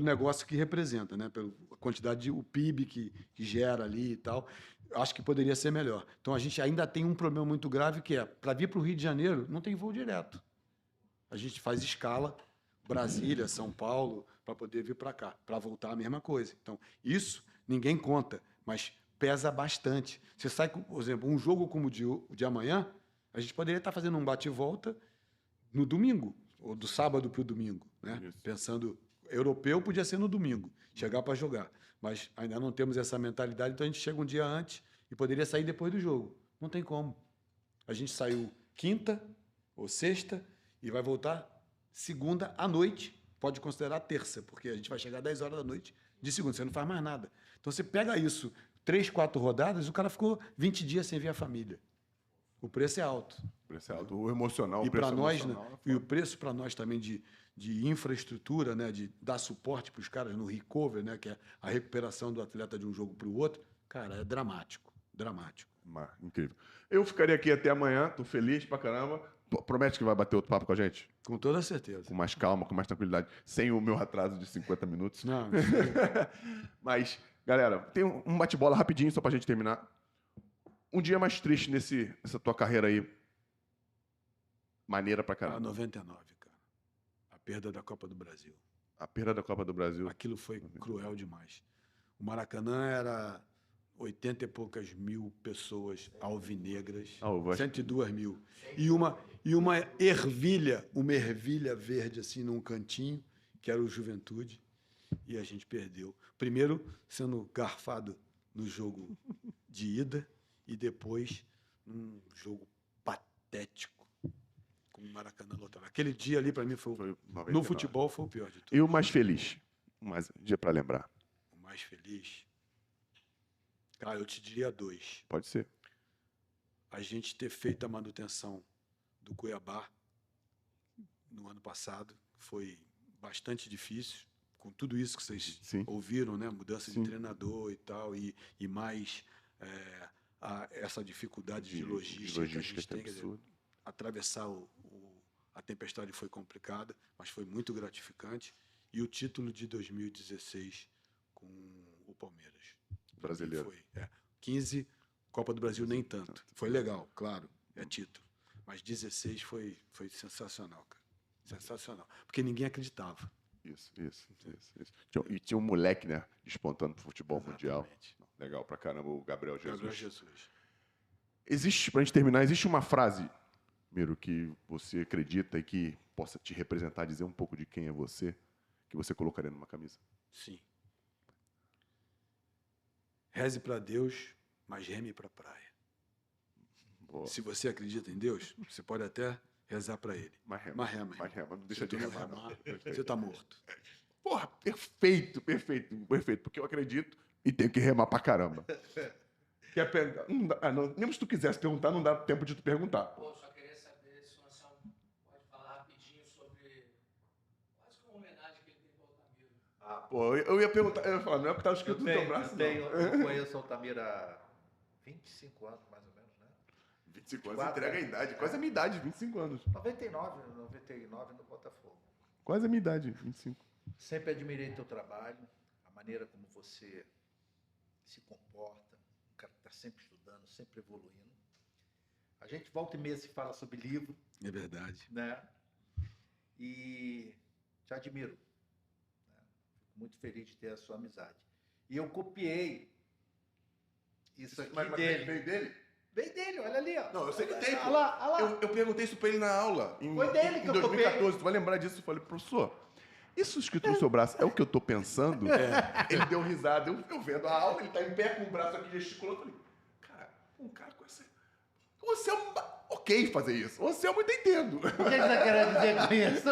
negócio que representa, né? Pela quantidade de o PIB que gera ali e tal. Acho que poderia ser melhor. Então, a gente ainda tem um problema muito grave, que é, para vir para o Rio de Janeiro, não tem voo direto. A gente faz escala, Brasília, São Paulo, para poder vir para cá, para voltar a mesma coisa. Então, isso ninguém conta, mas pesa bastante. Você sai, por exemplo, um jogo como o de amanhã, a gente poderia estar fazendo um bate-volta no domingo, ou do sábado para o domingo, né? Isso. Pensando, europeu podia ser no domingo, chegar para jogar. Mas ainda não temos essa mentalidade, então a gente chega um dia antes e poderia sair depois do jogo. Não tem como. A gente saiu quinta ou sexta e vai voltar segunda à noite. Pode considerar terça, porque a gente vai chegar 10 horas da noite de segunda. Você não faz mais nada. Então, você pega isso, 3, 4 rodadas, o cara ficou 20 dias sem ver a família. O preço é alto. O preço é alto. O emocional, E o preço para nós, né, emocional e o preço para nós também de infraestrutura, né, de dar suporte para os caras no recover, né, que é a recuperação do atleta de um jogo para o outro, cara, é dramático, dramático. Incrível. Eu ficaria aqui até amanhã, tô feliz pra caramba. Promete que vai bater outro papo com a gente? Com toda certeza. Com mais calma, com mais tranquilidade, sem o meu atraso de 50 minutos. Não, Mas, galera, tem um bate-bola rapidinho só pra gente terminar. Um dia mais triste nessa tua carreira aí, maneira pra caramba. 99, cara. A perda da Copa do Brasil. A perda da Copa do Brasil. Aquilo foi cruel demais. O Maracanã era 80 e poucas mil pessoas alvinegras, 102 mil. E uma ervilha verde assim num cantinho, que era o Juventude, e a gente perdeu. Primeiro sendo garfado no jogo de ida e depois num jogo patético com o Maracanã lotado. Aquele dia ali para mim foi 99. no futebol foi o pior de tudo. E o mais feliz? Mais dia para lembrar. O mais feliz, cara, eu te diria 2. Pode ser. A gente ter feito a manutenção do Cuiabá no ano passado foi bastante difícil, com tudo isso que vocês ouviram, né? Mudança de treinador e tal, e mais essa dificuldade de logística que a gente tem. Quer dizer, atravessar a tempestade foi complicada, mas foi muito gratificante. E o título de 2016 com o Palmeiras. Brasileiro. Foi, 15, Copa do Brasil nem tanto. Foi legal, claro, é título. Mas 16 foi sensacional, cara. Sensacional. Porque ninguém acreditava. Isso. E tinha um moleque, né, despontando pro futebol mundial. Exatamente. Legal pra caramba, o Gabriel Jesus. Gabriel Jesus. Pra gente terminar, existe uma frase, Miro, que você acredita e que possa te representar, dizer um pouco de quem é você, que você colocaria numa camisa? Sim. Reze para Deus, mas reme para a praia. Boa. Se você acredita em Deus, você pode até rezar para Ele. Mas rema. Não deixa de remar, não. Você está morto. Porra, perfeito. Porque eu acredito e tenho que remar pra caramba. Quer perguntar? Mesmo se tu quisesse perguntar, não dá tempo de tu perguntar. Pô, só queria saber se o Anselmo pode falar rapidinho sobre quase que uma homenagem que ele tem para o Altamiro. Pô, eu ia perguntar, eu ia falar, não é porque tá escrito no teu braço, não. Eu conheço o Altamiro há 25 anos, mais ou menos, né? 25 anos, entrega a idade, quase a minha idade, 25 anos. 99 no Botafogo. Quase a minha idade, 25. Sempre admirei teu trabalho, a maneira como você se comporta, um cara que está sempre estudando, sempre evoluindo. A gente volta e meia se fala sobre livro. É verdade. Né? E te admiro. Né? Fico muito feliz de ter a sua amizade. E eu copiei isso aqui dele. Veio dele? Veio dele, olha ali, ó. Não, eu sei que tem, pô. Olha lá. Eu perguntei isso pra ele na aula. Foi dele que eu copiei. Em 2014, tu vai lembrar disso? Eu falei, professor, isso escrito no seu braço é o que eu tô pensando? Ele deu risada, eu vendo a aula, ele tá em pé com o braço aqui gesticulando. Eu falei, cara, um cara com essa... Você é ok fazer isso. Você é muito entendo. O que você tá querendo dizer com isso?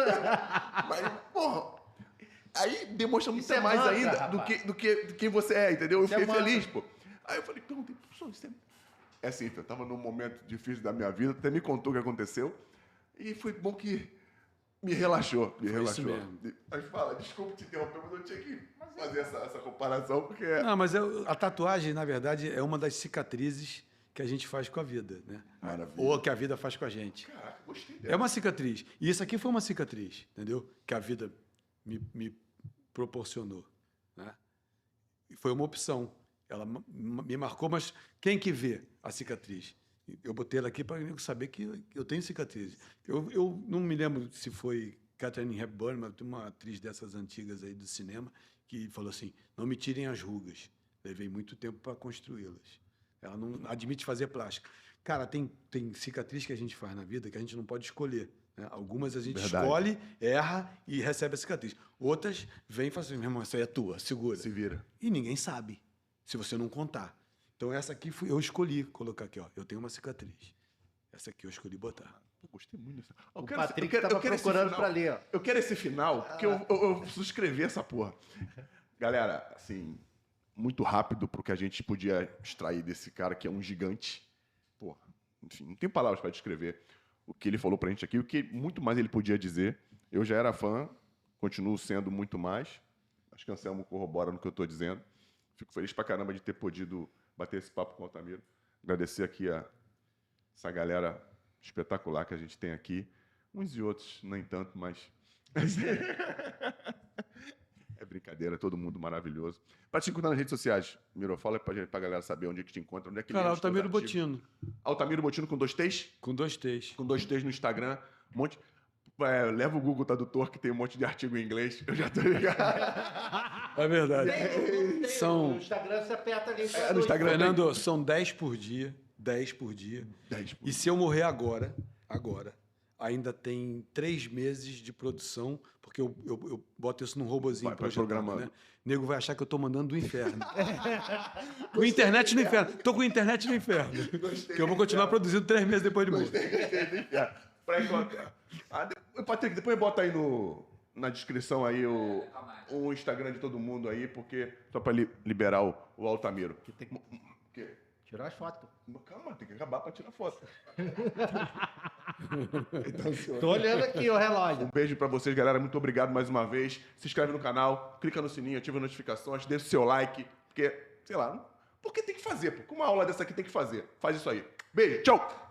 Mas, porra, aí demonstra muito é mais mantra, ainda do que quem você é, entendeu? Eu Isso é fiquei feliz, mantra. pô. Aí eu falei, perguntei, professor, isso é assim, eu tava num momento difícil da minha vida, até me contou o que aconteceu, e foi bom que me relaxou. Isso mesmo. Aí fala, desculpa te interromper, mas eu tinha que fazer essa comparação, porque... Não, mas a tatuagem, na verdade, é uma das cicatrizes que a gente faz com a vida, né? Maravilha. Ou que a vida faz com a gente. Caraca, gostei dela. É uma cicatriz. E isso aqui foi uma cicatriz, entendeu? Que a vida me proporcionou, né? E foi uma opção. Ela me marcou, mas quem que vê a cicatriz? Eu botei ela aqui para saber que eu tenho cicatriz. Eu não me lembro se foi Katharine Hepburn, mas tem uma atriz dessas antigas aí do cinema que falou assim: não me tirem as rugas. Levei muito tempo para construí-las. Ela não admite fazer plástica. Cara, tem cicatriz que a gente faz na vida que a gente não pode escolher, né? Algumas a gente escolhe, erra e recebe a cicatriz. Outras vem e fala assim: meu irmão, essa aí é tua, segura. Se vira. E ninguém sabe, se você não contar. Então, essa aqui eu escolhi colocar aqui, ó. Eu tenho uma cicatriz. Essa aqui eu escolhi botar. Pô, gostei muito dessa. O Patrick estava procurando para ler, ó. Eu quero esse final, porque eu preciso escrever essa porra. Galera, assim, muito rápido pro que a gente podia extrair desse cara que é um gigante. Porra, enfim, não tem palavras para descrever o que ele falou pra gente aqui, o que muito mais ele podia dizer. Eu já era fã, continuo sendo muito mais. Acho que o Anselmo corrobora no que eu estou dizendo. Fico feliz pra caramba de ter podido bater esse papo com o Altamiro. Agradecer aqui essa galera espetacular que a gente tem aqui. Uns e outros, nem tanto, mas... é brincadeira, todo mundo maravilhoso. Para te encontrar nas redes sociais, Miro, fala pra galera saber onde é que te encontra, onde é que Cara, Altamiro Botino. Altamiro Botino com 2 T's? Com 2 T's. Com 2 T's no Instagram. Um monte... leva o Google Tradutor, que tem um monte de artigo em inglês. Eu já tô ligado. É verdade. No Instagram você aperta ali. No Instagram, Fernando, são 10 por dia. 10 por dia. 10 por E se eu morrer agora, ainda tem 3 meses de produção, porque eu boto isso num robozinho Vai programando. né? O nego vai achar que eu tô mandando do inferno. Com internet no inferno. Tô com internet no inferno. Que eu vou continuar produzindo 3 meses depois de morrer. Pra encontrar. Patrick, depois bota aí na descrição aí o Instagram de todo mundo aí, porque só pra liberar o Altamiro. Tirar as fotos. Calma, tem que acabar pra tirar foto. Tô olhando aqui o relógio. Um beijo pra vocês, galera. Muito obrigado mais uma vez. Se inscreve no canal, clica no sininho, ativa as notificações, deixa o seu like, porque, sei lá, porque tem que fazer. Porque uma aula dessa aqui tem que fazer. Faz isso aí. Beijo, tchau!